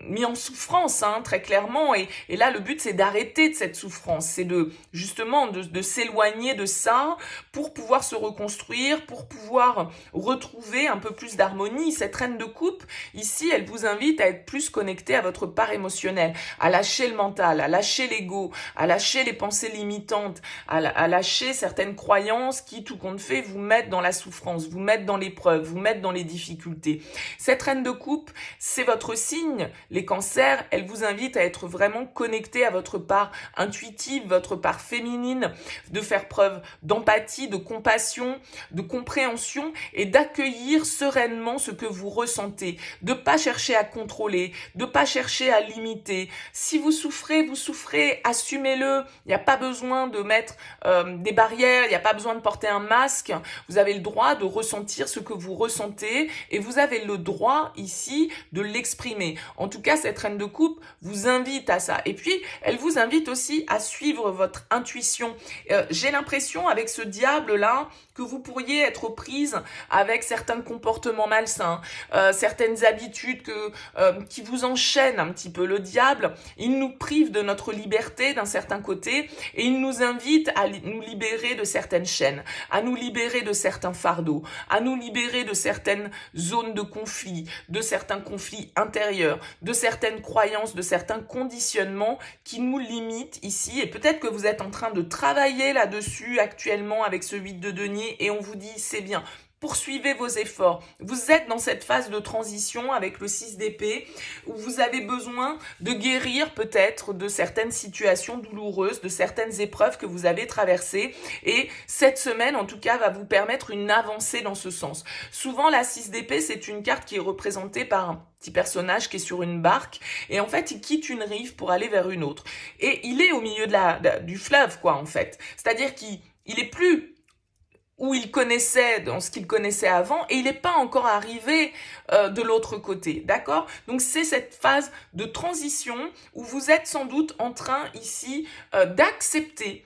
mis en souffrance, hein, très clairement. Et là, le but, c'est d'arrêter de cette souffrance. C'est justement de s'éloigner de ça pour pouvoir se reconstruire, pour pouvoir retrouver un peu plus d'harmonie. Cette reine de coupe, ici, elle vous invite à être plus connecté à votre part émotionnelle, à lâcher le mental, à lâcher l'ego, à lâcher les pensées limitantes, à lâcher certaines croyances qui, tout compte fait, vous mettent dans la souffrance, vous mettent dans l'épreuve, vous mettent dans les difficultés. Cette reine de coupe, c'est votre signe. Les cancers, elle vous invite à être vraiment connecté à votre part intuitive, votre part féminine, de faire preuve d'empathie, de compassion, de compréhension et d'accueillir sereinement ce que vous ressentez, de pas chercher à contrôler, de pas chercher à limiter. Si vous souffrez, assumez-le. Il n'y a pas besoin de mettre des barrières, il n'y a pas besoin de porter un masque. Vous avez le droit de ressentir ce que vous ressentez et vous avez le droit ici de l'exprimer. En tout cas, cette reine de coupe vous invite à ça. Et puis, elle vous invite aussi à suivre votre intuition. J'ai l'impression avec ce diable-là que vous pourriez être aux prises avec certains comportements malsains, certaines habitudes qui vous enchaînent un petit peu. Le diable, il nous prive de notre liberté d'un certain côté et il nous invite à nous libérer de certaines chaînes, à nous libérer de certains fardeaux, à nous libérer de certaines zones de conflit, de certains conflits intérieurs, de certaines croyances, de certains conditionnements qui nous limitent ici. Et peut-être que vous êtes en train de travailler là-dessus actuellement avec ce 8 de denier et on vous dit c'est bien. poursuivez vos efforts. Vous êtes dans cette phase de transition avec le 6 d'épée où vous avez besoin de guérir peut-être de certaines situations douloureuses, de certaines épreuves que vous avez traversées. Et cette semaine, en tout cas, va vous permettre une avancée dans ce sens. Souvent, la 6 d'épée, c'est une carte qui est représentée par un petit personnage qui est sur une barque et en fait, il quitte une rive pour aller vers une autre. Et il est au milieu du fleuve, quoi, en fait. C'est-à-dire qu'il est plus où il connaissait, dans ce qu'il connaissait avant, et il n'est pas encore arrivé de l'autre côté, d'accord? Donc c'est cette phase de transition où vous êtes sans doute en train ici d'accepter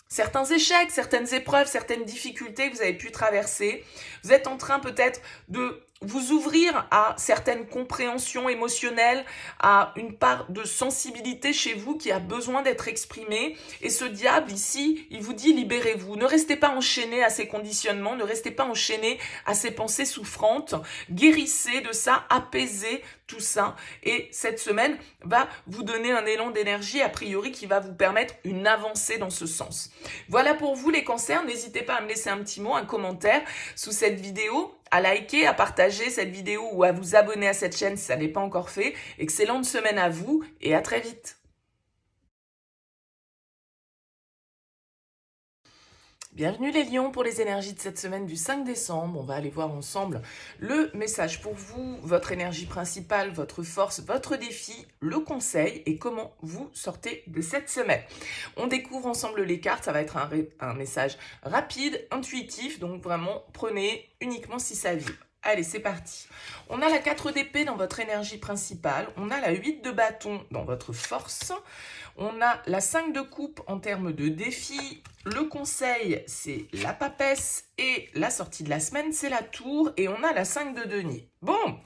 certains échecs, certaines épreuves, certaines difficultés que vous avez pu traverser. Vous êtes en train peut-être de vous ouvrir à certaines compréhensions émotionnelles, à une part de sensibilité chez vous qui a besoin d'être exprimée. Et ce diable ici, il vous dit libérez-vous. Ne restez pas enchaîné à ces conditionnements, ne restez pas enchaîné à ces pensées souffrantes. Guérissez de ça, apaisez tout ça. Et cette semaine va vous donner un élan d'énergie a priori qui va vous permettre une avancée dans ce sens. Voilà pour vous les cancers. N'hésitez pas à me laisser un petit mot, un commentaire sous cette vidéo, à liker, à partager cette vidéo ou à vous abonner à cette chaîne si ça n'est pas encore fait. Excellente semaine à vous et à très vite. Bienvenue les lions pour les énergies de cette semaine du 5 décembre. On va aller voir ensemble le message pour vous, votre énergie principale, votre force, votre défi, le conseil et comment vous sortez de cette semaine. On découvre ensemble les cartes, ça va être un message rapide, intuitif, donc vraiment prenez uniquement si ça vibre. Allez, c'est parti. On a la 4 d'épée dans votre énergie principale, on a la 8 de bâton dans votre force, on a la 5 de coupe en termes de défi, le conseil c'est la papesse et la sortie de la semaine c'est la tour et on a la 5 de denier. Bon,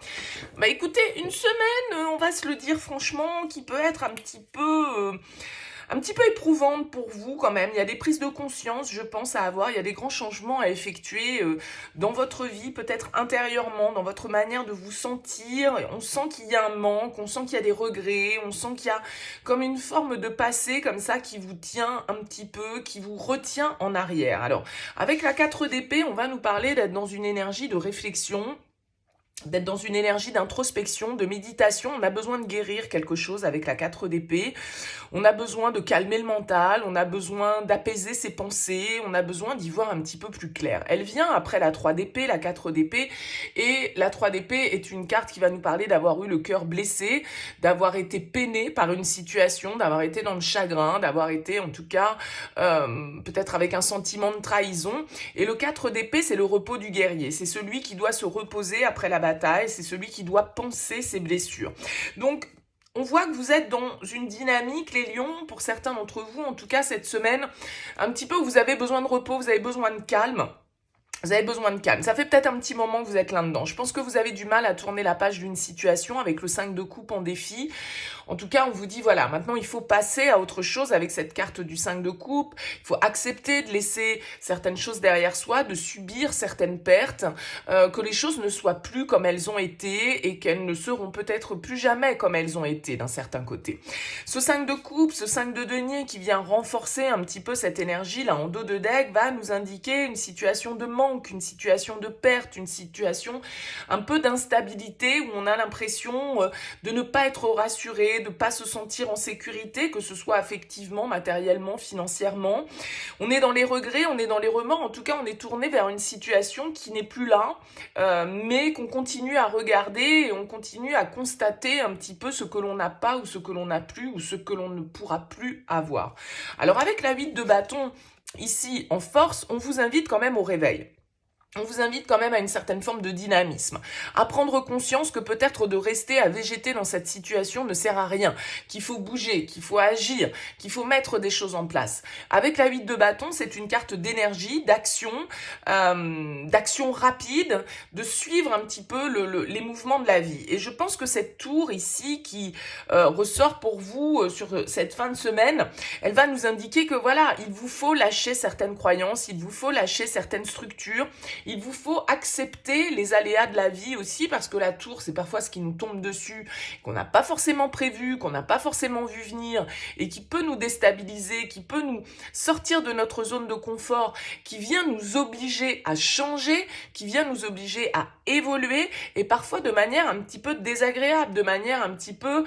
bah écoutez, une semaine, on va se le dire franchement, qui peut être un petit peu éprouvante pour vous quand même. Il y a des prises de conscience, je pense, à avoir. Il y a des grands changements à effectuer dans votre vie, peut-être intérieurement, dans votre manière de vous sentir. On sent qu'il y a un manque, on sent qu'il y a des regrets, on sent qu'il y a comme une forme de passé comme ça qui vous tient un petit peu, qui vous retient en arrière. Alors, avec la 4 d'épée, on va nous parler d'être dans une énergie de réflexion, d'être dans une énergie d'introspection, de méditation. On a besoin de guérir quelque chose avec la 4 d'épée. On a besoin de calmer le mental, on a besoin d'apaiser ses pensées, on a besoin d'y voir un petit peu plus clair. Elle vient après la 3 d'épée, la 4 d'épée, et la 3 d'épée est une carte qui va nous parler d'avoir eu le cœur blessé, d'avoir été peiné par une situation, d'avoir été dans le chagrin, d'avoir été en tout cas peut-être avec un sentiment de trahison. Et le 4 d'épée, c'est le repos du guerrier, c'est celui qui doit se reposer après la bataille, c'est celui qui doit penser ses blessures. Donc, on voit que vous êtes dans une dynamique, les lions, pour certains d'entre vous, en tout cas cette semaine, un petit peu où vous avez besoin de repos, vous avez besoin de calme. Vous avez besoin de calme. Ça fait peut-être un petit moment que vous êtes là-dedans. Je pense que vous avez du mal à tourner la page d'une situation avec le 5 de coupe en défi. En tout cas, on vous dit, voilà, maintenant il faut passer à autre chose avec cette carte du 5 de coupe. Il faut accepter de laisser certaines choses derrière soi, de subir certaines pertes, que les choses ne soient plus comme elles ont été et qu'elles ne seront peut-être plus jamais comme elles ont été d'un certain côté. Ce 5 de coupe, ce 5 de denier qui vient renforcer un petit peu cette énergie là en dos de deck va nous indiquer une situation de manque, une situation de perte, une situation un peu d'instabilité où on a l'impression de ne pas être rassuré, de ne pas se sentir en sécurité, que ce soit affectivement, matériellement, financièrement. On est dans les regrets, on est dans les remords, en tout cas on est tourné vers une situation qui n'est plus là, mais qu'on continue à regarder et on continue à constater un petit peu ce que l'on n'a pas ou ce que l'on n'a plus ou ce que l'on ne pourra plus avoir. Alors avec la 8 de bâton, ici en force, on vous invite quand même au réveil. On vous invite quand même à une certaine forme de dynamisme, à prendre conscience que peut-être de rester à végéter dans cette situation ne sert à rien, qu'il faut bouger, qu'il faut agir, qu'il faut mettre des choses en place. Avec la 8 de bâton, c'est une carte d'énergie, d'action rapide, de suivre un petit peu les mouvements de la vie. Et je pense que cette tour ici qui ressort pour vous sur cette fin de semaine, elle va nous indiquer que voilà, il vous faut lâcher certaines croyances, il vous faut lâcher certaines structures. Il vous faut accepter les aléas de la vie aussi, parce que la tour, c'est parfois ce qui nous tombe dessus, qu'on n'a pas forcément prévu, qu'on n'a pas forcément vu venir, et qui peut nous déstabiliser, qui peut nous sortir de notre zone de confort, qui vient nous obliger à changer, qui vient nous obliger à évoluer, et parfois de manière un petit peu désagréable, de manière un petit peu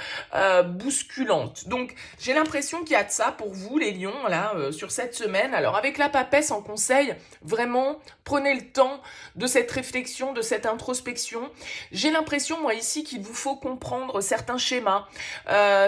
bousculante. Donc, j'ai l'impression qu'il y a de ça pour vous, les lions, là, sur cette semaine. Alors, avec la papesse en conseil, vraiment, prenez le temps de cette réflexion, de cette introspection. J'ai l'impression, moi, ici, qu'il vous faut comprendre certains schémas,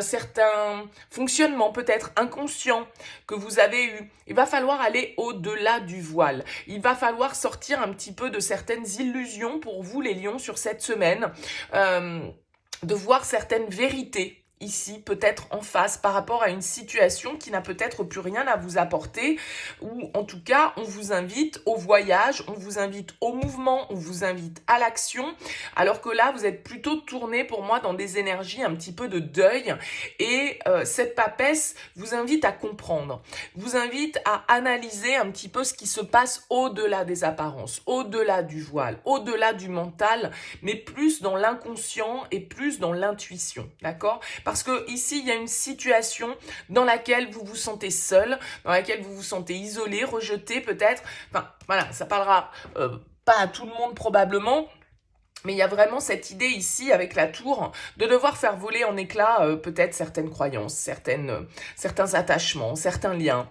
certains fonctionnements peut-être inconscients que vous avez eus. Il va falloir aller au-delà du voile. Il va falloir sortir un petit peu de certaines illusions pour vous, les lions, sur cette semaine, de voir certaines vérités ici, peut-être en face, par rapport à une situation qui n'a peut-être plus rien à vous apporter, ou en tout cas, on vous invite au voyage, on vous invite au mouvement, on vous invite à l'action, alors que là, vous êtes plutôt tourné, pour moi, dans des énergies un petit peu de deuil, et cette papesse vous invite à comprendre, vous invite à analyser un petit peu ce qui se passe au-delà des apparences, au-delà du voile, au-delà du mental, mais plus dans l'inconscient et plus dans l'intuition, d'accord ? Parce que ici, il y a une situation dans laquelle vous vous sentez seul, dans laquelle vous vous sentez isolé, rejeté peut-être. Enfin, voilà, ça parlera pas à tout le monde probablement. Mais il y a vraiment cette idée ici, avec la tour, de devoir faire voler en éclats peut-être certaines croyances, certains attachements, certains liens,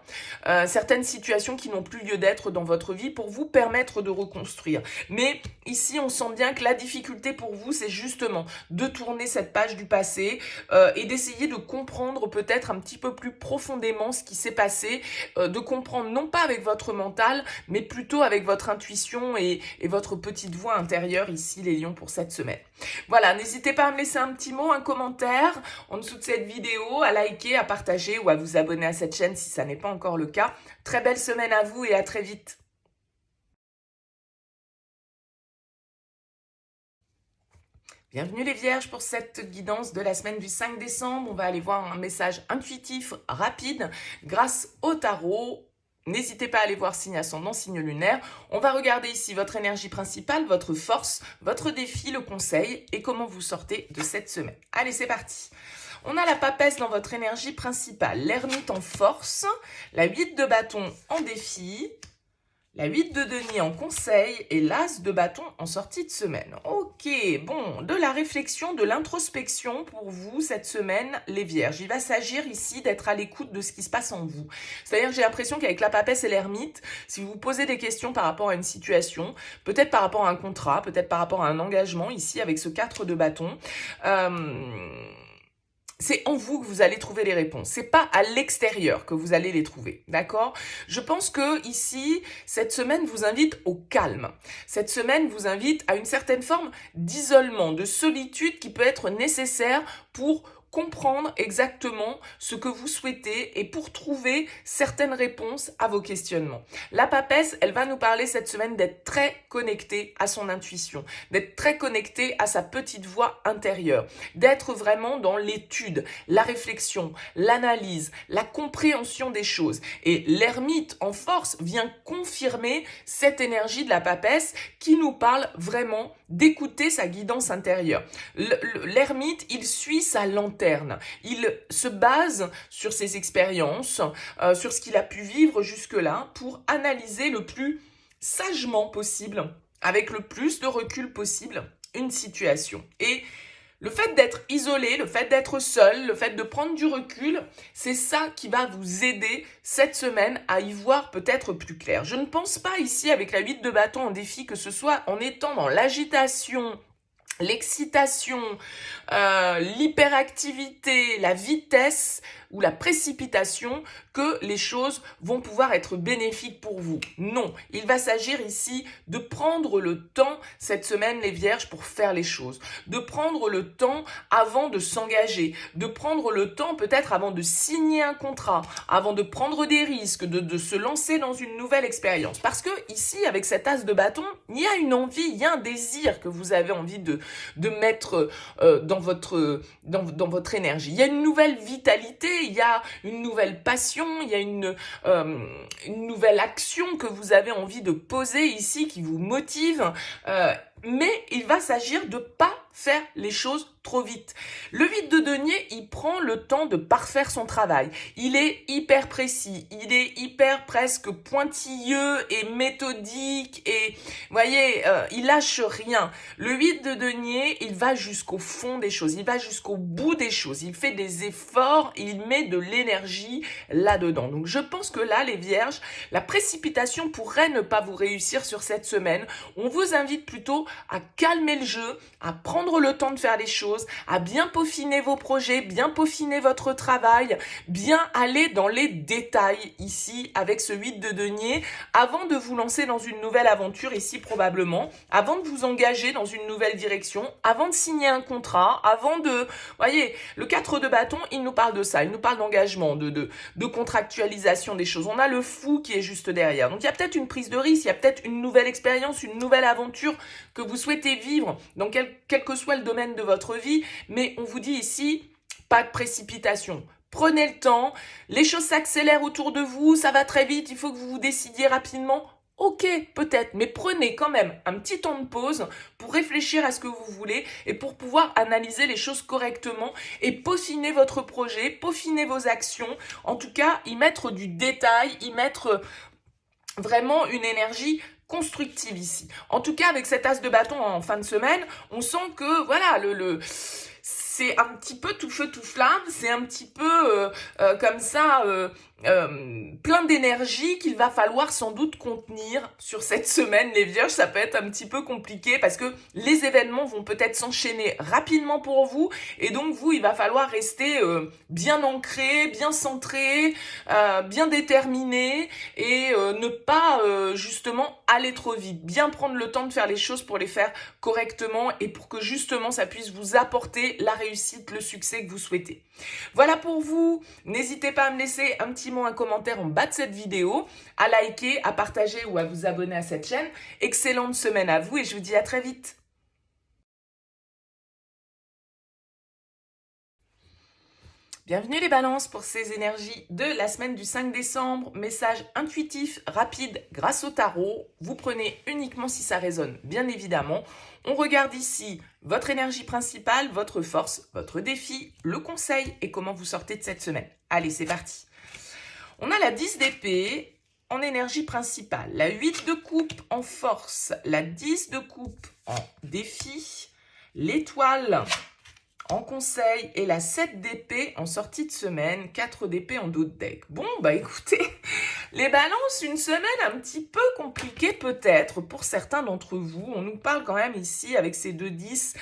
certaines situations qui n'ont plus lieu d'être dans votre vie pour vous permettre de reconstruire. Mais ici, on sent bien que la difficulté pour vous, c'est justement de tourner cette page du passé et d'essayer de comprendre peut-être un petit peu plus profondément ce qui s'est passé, de comprendre non pas avec votre mental, mais plutôt avec votre intuition et votre petite voix intérieure ici, les lions, pour cette semaine. Voilà, n'hésitez pas à me laisser un petit mot, un commentaire en dessous de cette vidéo, à liker, à partager ou à vous abonner à cette chaîne si ça n'est pas encore le cas. Très belle semaine à vous et à très vite. Bienvenue les vierges pour cette guidance de la semaine du 5 décembre. On va aller voir un message intuitif, rapide, grâce au tarot. N'hésitez pas à aller voir signe ascendant, signe lunaire. On va regarder ici votre énergie principale, votre force, votre défi, le conseil et comment vous sortez de cette semaine. Allez, c'est parti. On a la papesse dans votre énergie principale, l'ermite en force, la 8 de bâton en défi, la 8 de denier en conseil et l'as de bâton en sortie de semaine. Ok, bon, de la réflexion, de l'introspection pour vous cette semaine, les vierges. Il va s'agir ici d'être à l'écoute de ce qui se passe en vous. C'est-à-dire que j'ai l'impression qu'avec la papesse et l'ermite, si vous vous posez des questions par rapport à une situation, peut-être par rapport à un contrat, peut-être par rapport à un engagement, ici avec ce 4 de bâton, c'est en vous que vous allez trouver les réponses. C'est pas à l'extérieur que vous allez les trouver, d'accord ? Je pense que ici, cette semaine vous invite au calme. Cette semaine vous invite à une certaine forme d'isolement, de solitude qui peut être nécessaire pour comprendre exactement ce que vous souhaitez et pour trouver certaines réponses à vos questionnements. La papesse, elle va nous parler cette semaine d'être très connectée à son intuition, d'être très connectée à sa petite voix intérieure, d'être vraiment dans l'étude, la réflexion, l'analyse, la compréhension des choses. Et l'ermite en force vient confirmer cette énergie de la papesse qui nous parle vraiment d'écouter sa guidance intérieure. L'ermite, il suit sa lanterne. Il se base sur ses expériences, sur ce qu'il a pu vivre jusque-là pour analyser le plus sagement possible, avec le plus de recul possible, une situation. Et le fait d'être isolé, le fait d'être seul, le fait de prendre du recul, c'est ça qui va vous aider cette semaine à y voir peut-être plus clair. Je ne pense pas ici, avec la 8 de bâton en défi, que ce soit en étant dans l'agitation, l'excitation, l'hyperactivité, la vitesse ou la précipitation que les choses vont pouvoir être bénéfiques pour vous. Non, il va s'agir ici de prendre le temps cette semaine, les vierges, pour faire les choses. De prendre le temps avant de s'engager. De prendre le temps peut-être avant de signer un contrat, avant de prendre des risques, de se lancer dans une nouvelle expérience. Parce que ici, avec cet as de bâton, il y a une envie, il y a un désir que vous avez envie de de mettre dans votre énergie. Il y a une nouvelle vitalité, il y a une nouvelle passion, il y a une nouvelle action que vous avez envie de poser ici, qui vous motive, mais il va s'agir de pas faire les choses trop vite. Le 8 de denier, il prend le temps de parfaire son travail. Il est hyper précis, il est hyper presque pointilleux et méthodique et, vous voyez, il lâche rien. Le 8 de denier, il va jusqu'au fond des choses, il va jusqu'au bout des choses, il fait des efforts, il met de l'énergie là-dedans. Donc je pense que là, les vierges, la précipitation pourrait ne pas vous réussir sur cette semaine. On vous invite plutôt à calmer le jeu, à prendre le temps de faire les choses, à bien peaufiner vos projets, bien peaufiner votre travail, bien aller dans les détails ici avec ce 8 de denier avant de vous lancer dans une nouvelle aventure ici probablement, avant de vous engager dans une nouvelle direction, avant de signer un contrat, avant de... Voyez, le 4 de bâton, il nous parle de ça, il nous parle d'engagement, de contractualisation des choses. On a le fou qui est juste derrière. Donc il y a peut-être une prise de risque, il y a peut-être une nouvelle expérience, une nouvelle aventure que vous souhaitez vivre dans quel que soit le domaine de votre vie, mais on vous dit ici, pas de précipitation. Prenez le temps, les choses s'accélèrent autour de vous, ça va très vite, il faut que vous vous décidiez rapidement. Ok, peut-être, mais prenez quand même un petit temps de pause pour réfléchir à ce que vous voulez et pour pouvoir analyser les choses correctement et peaufiner votre projet, peaufiner vos actions, en tout cas y mettre du détail, y mettre vraiment une énergie constructive ici. En tout cas, avec cet as de bâton en fin de semaine, on sent que voilà, c'est un petit peu tout feu tout flamme, c'est un petit peu comme ça, plein d'énergie qu'il va falloir sans doute contenir sur cette semaine. Les vierges, ça peut être un petit peu compliqué parce que les événements vont peut-être s'enchaîner rapidement pour vous et donc vous, il va falloir rester bien ancré, bien centré, bien déterminé et ne pas justement aller trop vite. Bien prendre le temps de faire les choses pour les faire correctement et pour que justement ça puisse vous apporter la réussite, le succès que vous souhaitez. Voilà pour vous. N'hésitez pas à me laisser un petit mot, un commentaire en bas de cette vidéo, à liker, à partager ou à vous abonner à cette chaîne. Excellente semaine à vous et je vous dis à très vite. Bienvenue les balances pour ces énergies de la semaine du 5 décembre. Message intuitif, rapide, grâce au tarot. Vous prenez uniquement si ça résonne, bien évidemment. On regarde ici votre énergie principale, votre force, votre défi, le conseil et comment vous sortez de cette semaine. Allez, c'est parti. On a la 10 d'épée en énergie principale, la 8 de coupe en force, la 10 de coupe en défi, l'étoile en conseil et la 7 d'épée en sortie de semaine, 4 d'épée en dos de deck. Bon, bah écoutez, les balances, une semaine un petit peu compliquée peut-être pour certains d'entre vous. On nous parle quand même ici avec ces 2-10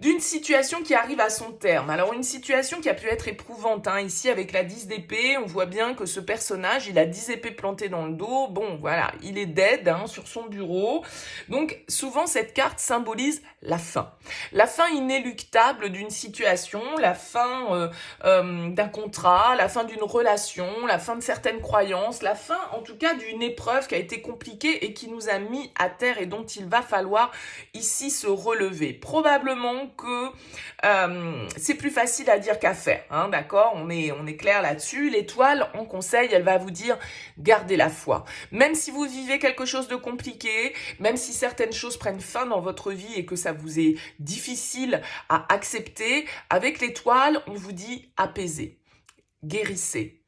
d'une situation qui arrive à son terme. Alors une situation qui a pu être éprouvante, hein. Ici avec la 10 d'épée, on voit bien que ce personnage, il a 10 épées plantées dans le dos. Bon, voilà, il est dead hein, sur son bureau. Donc souvent cette carte symbolise la fin. La fin inéluctable d'une situation, la fin d'un contrat, la fin d'une relation, la fin de certaines croyances, la fin en tout cas d'une épreuve qui a été compliquée et qui nous a mis à terre et dont il va falloir ici se relever. Probablement que c'est plus facile à dire qu'à faire, hein, d'accord, on est clair là-dessus. L'étoile en conseil, elle va vous dire gardez la foi. Même si vous vivez quelque chose de compliqué, même si certaines choses prennent fin dans votre vie et que ça vous est difficile à accepter, avec l'étoile, on vous dit apaisez, guérissez.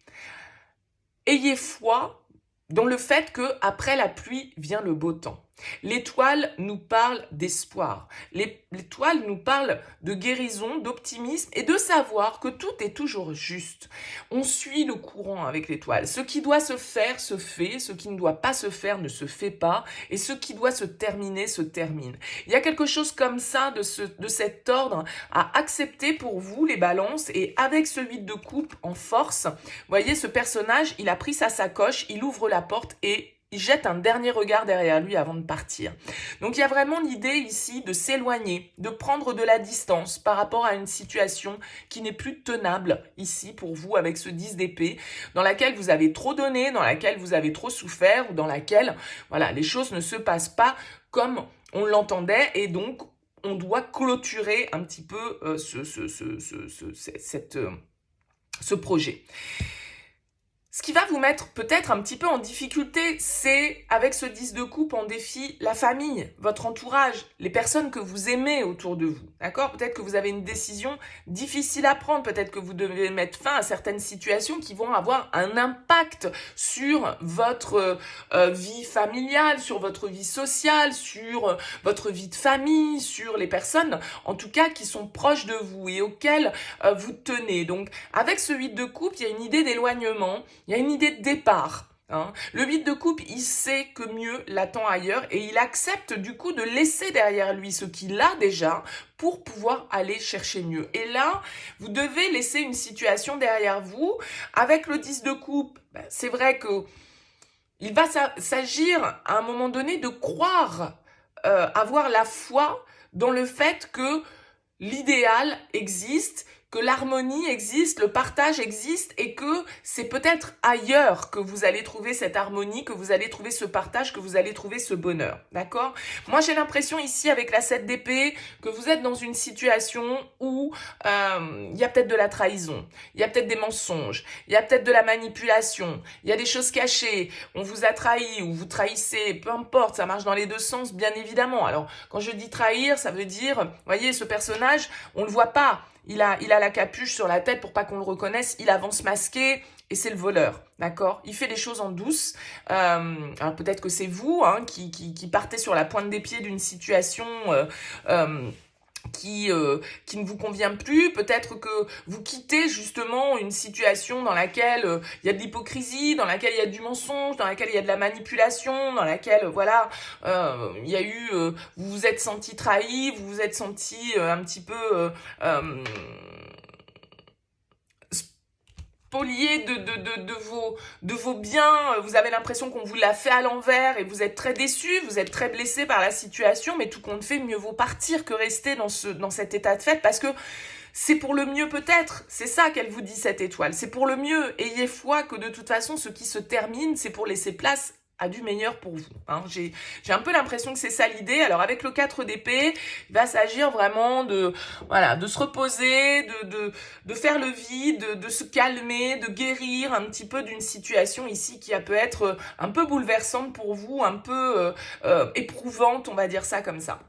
Ayez foi dans le fait que après la pluie vient le beau temps. L'étoile nous parle d'espoir. L'étoile nous parle de guérison, d'optimisme et de savoir que tout est toujours juste. On suit le courant avec l'étoile. Ce qui doit se faire se fait, ce qui ne doit pas se faire ne se fait pas et ce qui doit se terminer se termine. Il y a quelque chose comme ça de cet ordre à accepter pour vous les balances et avec ce 8 de coupe en force, vous voyez ce personnage, il a pris sa sacoche, il ouvre la porte et il jette un dernier regard derrière lui avant de partir. Donc il y a vraiment l'idée ici de s'éloigner, de prendre de la distance par rapport à une situation qui n'est plus tenable ici pour vous avec ce 10 d'épée, dans laquelle vous avez trop donné, dans laquelle vous avez trop souffert ou dans laquelle voilà, les choses ne se passent pas comme on l'entendait et donc on doit clôturer un petit peu ce projet. Ce qui va vous mettre peut-être un petit peu en difficulté, c'est avec ce 10 de coupe en défi, la famille, votre entourage, les personnes que vous aimez autour de vous. D'accord? Peut-être que vous avez une décision difficile à prendre, peut-être que vous devez mettre fin à certaines situations qui vont avoir un impact sur votre vie familiale, sur votre vie sociale, sur votre vie de famille, sur les personnes, en tout cas, qui sont proches de vous et auxquelles vous tenez. Donc, avec ce 8 de coupe, il y a une idée d'éloignement, il y a une idée de départ. Le 8 de coupe, il sait que mieux l'attend ailleurs et il accepte du coup de laisser derrière lui ce qu'il a déjà pour pouvoir aller chercher mieux. Et là, vous devez laisser une situation derrière vous. Avec le 10 de coupe, c'est vrai que il va s'agir à un moment donné de croire, avoir la foi dans le fait que l'idéal existe, que l'harmonie existe, le partage existe et que c'est peut-être ailleurs que vous allez trouver cette harmonie, que vous allez trouver ce partage, que vous allez trouver ce bonheur. D'accord? Moi, j'ai l'impression ici avec la 7 d'épée que vous êtes dans une situation où il y a peut-être de la trahison, il y a peut-être des mensonges, il y a peut-être de la manipulation, il y a des choses cachées, on vous a trahi ou vous trahissez, peu importe, ça marche dans les deux sens, bien évidemment. Alors, quand je dis trahir, ça veut dire, voyez, ce personnage, on le voit pas. Il a la capuche sur la tête pour pas qu'on le reconnaisse. Il avance masqué et c'est le voleur, d'accord? Il fait les choses en douce. Alors peut-être que c'est vous qui partez sur la pointe des pieds d'une situation qui ne vous convient plus. Peut-être que vous quittez justement une situation dans laquelle il y a de l'hypocrisie, dans laquelle il y a du mensonge, dans laquelle il y a de la manipulation, dans laquelle voilà, il y a eu, vous vous êtes senti trahi, vous vous êtes senti un petit peu spolié de vos biens, vous avez l'impression qu'on vous l'a fait à l'envers et vous êtes très déçu, vous êtes très blessé par la situation, mais tout compte fait, mieux vaut partir que rester dans cet état de fait parce que c'est pour le mieux peut-être, c'est ça qu'elle vous dit cette étoile, c'est pour le mieux, ayez foi que de toute façon ce qui se termine, c'est pour laisser place à du meilleur pour vous. J'ai un peu l'impression que c'est ça l'idée. Alors avec le 4 d'épée, il va s'agir vraiment de se reposer, de faire le vide, de se calmer, de guérir un petit peu d'une situation ici qui peut être un peu bouleversante pour vous, un peu éprouvante, on va dire ça comme ça.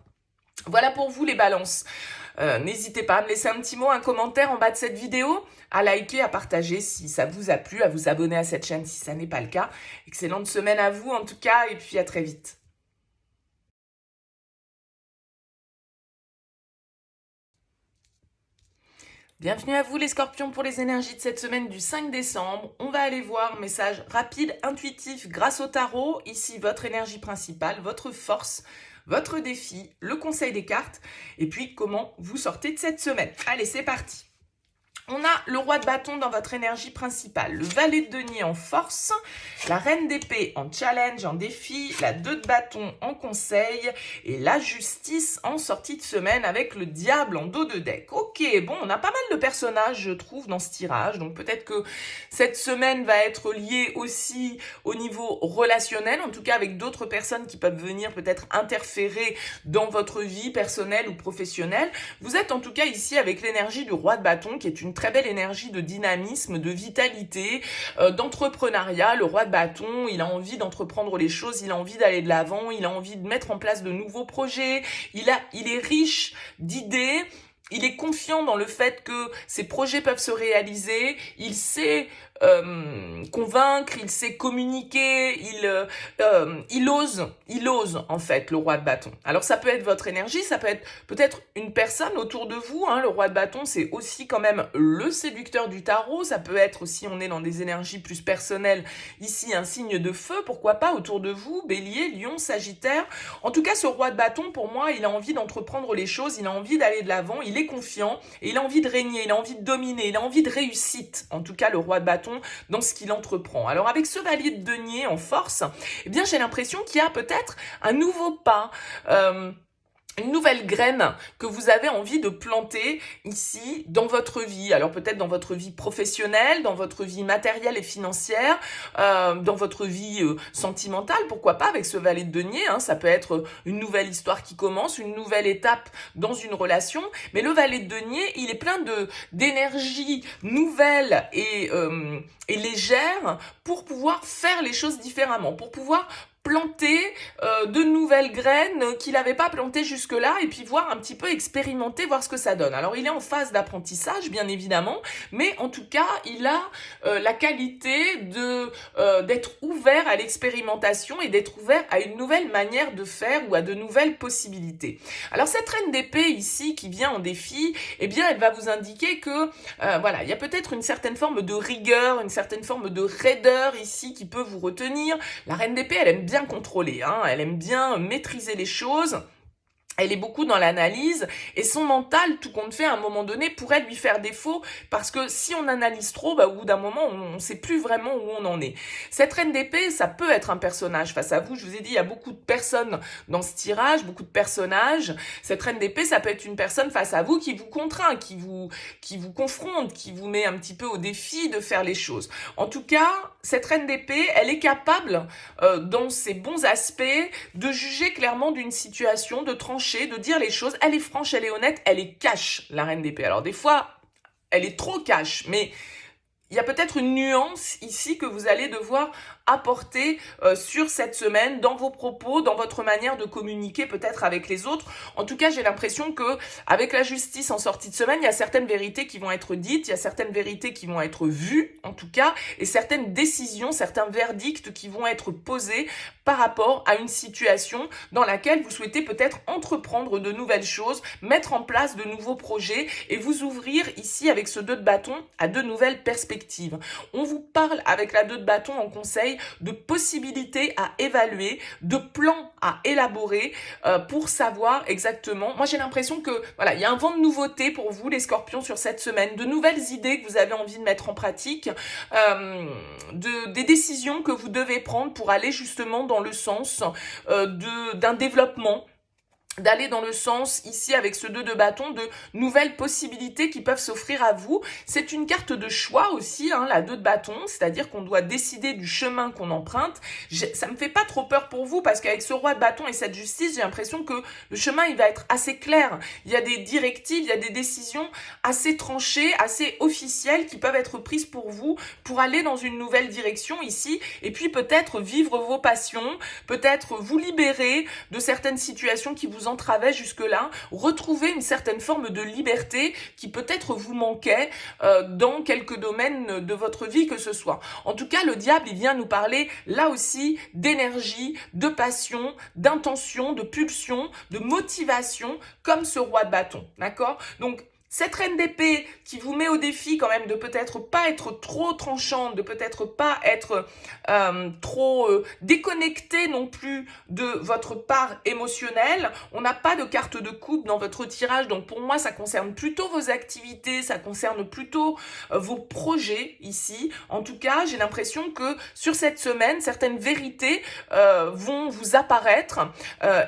Voilà pour vous les balances. N'hésitez pas à me laisser un petit mot, un commentaire en bas de cette vidéo, à liker, à partager si ça vous a plu, à vous abonner à cette chaîne si ça n'est pas le cas. Excellente semaine à vous en tout cas et puis à très vite. Bienvenue à vous les scorpions pour les énergies de cette semaine du 5 décembre. On va aller voir message rapide, intuitif grâce au tarot. Ici votre énergie principale, votre force, votre défi, le conseil des cartes et puis comment vous sortez de cette semaine. Allez, c'est parti. On a le roi de bâton dans votre énergie principale, le valet de denier en force, la reine d'épée en challenge, en défi, la 2 de bâton en conseil et la justice en sortie de semaine avec le diable en dos de deck. Ok, bon, on a pas mal de personnages, je trouve, dans ce tirage. Donc peut-être que cette semaine va être liée aussi au niveau relationnel, en tout cas avec d'autres personnes qui peuvent venir peut-être interférer dans votre vie personnelle ou professionnelle. Vous êtes en tout cas ici avec l'énergie du roi de bâton qui est une très belle énergie de dynamisme, de vitalité, d'entrepreneuriat. Le roi de bâton, il a envie d'entreprendre les choses, il a envie d'aller de l'avant, il a envie de mettre en place de nouveaux projets, il est riche d'idées, il est confiant dans le fait que ses projets peuvent se réaliser, il sait convaincre, il sait communiquer, il ose en fait le roi de bâton. Alors ça peut être votre énergie, ça peut être peut-être une personne autour de vous, le roi de bâton c'est aussi quand même le séducteur du tarot, ça peut être aussi, on est dans des énergies plus personnelles, ici un signe de feu, pourquoi pas autour de vous, bélier, lion, sagittaire. En tout cas ce roi de bâton pour moi il a envie d'entreprendre les choses, il a envie d'aller de l'avant, il est confiant et il a envie de régner, il a envie de dominer, il a envie de réussite, en tout cas le roi de bâton dans ce qu'il entreprend. Alors avec ce valet de denier en force, eh bien j'ai l'impression qu'il y a peut-être un nouveau pas, une nouvelle graine que vous avez envie de planter ici dans votre vie. Alors peut-être dans votre vie professionnelle, dans votre vie matérielle et financière, dans votre vie sentimentale, pourquoi pas avec ce valet de denier, hein, ça peut être une nouvelle histoire qui commence, une nouvelle étape dans une relation, mais le valet de denier, il est plein d'énergie nouvelle et légère pour pouvoir faire les choses différemment, pour pouvoir planter de nouvelles graines qu'il n'avait pas plantées jusque-là et puis voir un petit peu expérimenter, voir ce que ça donne. Alors il est en phase d'apprentissage bien évidemment, mais en tout cas il a la qualité d'être ouvert à l'expérimentation et d'être ouvert à une nouvelle manière de faire ou à de nouvelles possibilités. Alors cette reine d'épée ici qui vient en défi, eh bien elle va vous indiquer que voilà, il y a peut-être une certaine forme de rigueur, une certaine forme de raideur ici qui peut vous retenir. La reine d'épée, elle aime bien contrôler, hein, elle aime bien maîtriser les choses. Elle est beaucoup dans l'analyse et son mental, tout compte fait, à un moment donné, pourrait lui faire défaut parce que si on analyse trop, au bout d'un moment, on ne sait plus vraiment où on en est. Cette reine d'épée, ça peut être un personnage face à vous. Je vous ai dit, il y a beaucoup de personnes dans ce tirage, beaucoup de personnages. Cette reine d'épée, ça peut être une personne face à vous qui vous contraint, qui vous confronte, qui vous met un petit peu au défi de faire les choses. En tout cas, cette reine d'épée, elle est capable, dans ses bons aspects, de juger clairement d'une situation, de trancher, de dire les choses. Elle est franche, elle est honnête, elle est cash, la reine d'épée. Alors des fois, elle est trop cash, mais il y a peut-être une nuance ici que vous allez devoir apporter sur cette semaine dans vos propos, dans votre manière de communiquer peut-être avec les autres. En tout cas, j'ai l'impression que avec la justice en sortie de semaine, il y a certaines vérités qui vont être dites, il y a certaines vérités qui vont être vues en tout cas, et certaines décisions, certains verdicts qui vont être posés par rapport à une situation dans laquelle vous souhaitez peut-être entreprendre de nouvelles choses, mettre en place de nouveaux projets et vous ouvrir ici avec ce 2 de bâton à de nouvelles perspectives. On vous parle avec la 2 de bâton en conseil de possibilités à évaluer, de plans à élaborer pour savoir exactement. Moi, j'ai l'impression que voilà, il y a un vent de nouveauté pour vous, les scorpions, sur cette semaine, de nouvelles idées que vous avez envie de mettre en pratique, des décisions que vous devez prendre pour aller justement dans le sens d'un développement, d'aller dans le sens, ici, avec ce 2 de bâton, de nouvelles possibilités qui peuvent s'offrir à vous. C'est une carte de choix aussi, hein, la 2 de bâton, c'est-à-dire qu'on doit décider du chemin qu'on emprunte. Ça me fait pas trop peur pour vous, parce qu'avec ce roi de bâton et cette justice, j'ai l'impression que le chemin, il va être assez clair. Il y a des directives, il y a des décisions assez tranchées, assez officielles qui peuvent être prises pour vous, pour aller dans une nouvelle direction ici, et puis peut-être vivre vos passions, peut-être vous libérer de certaines situations qui vous entravaient jusque-là, retrouver une certaine forme de liberté qui peut-être vous manquait dans quelques domaines de votre vie que ce soit. En tout cas, le diable, il vient nous parler là aussi d'énergie, de passion, d'intention, de pulsion, de motivation, comme ce roi de bâton, d'accord? Donc, cette reine d'épée qui vous met au défi quand même de peut-être pas être trop tranchante, de peut-être pas être trop déconnecté non plus de votre part émotionnelle. On n'a pas de carte de coupe dans votre tirage, donc pour moi ça concerne plutôt vos activités, ça concerne plutôt vos projets ici. En tout cas, j'ai l'impression que sur cette semaine, certaines vérités vont vous apparaître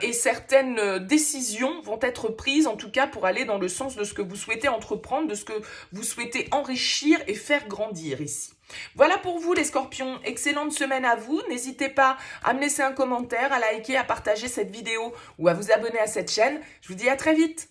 et certaines décisions vont être prises en tout cas pour aller dans le sens de ce que vous souhaitez entreprendre, de ce que vous souhaitez enrichir et faire grandir ici. Voilà pour vous les scorpions, excellente semaine à vous, n'hésitez pas à me laisser un commentaire, à liker, à partager cette vidéo ou à vous abonner à cette chaîne. Je vous dis à très vite.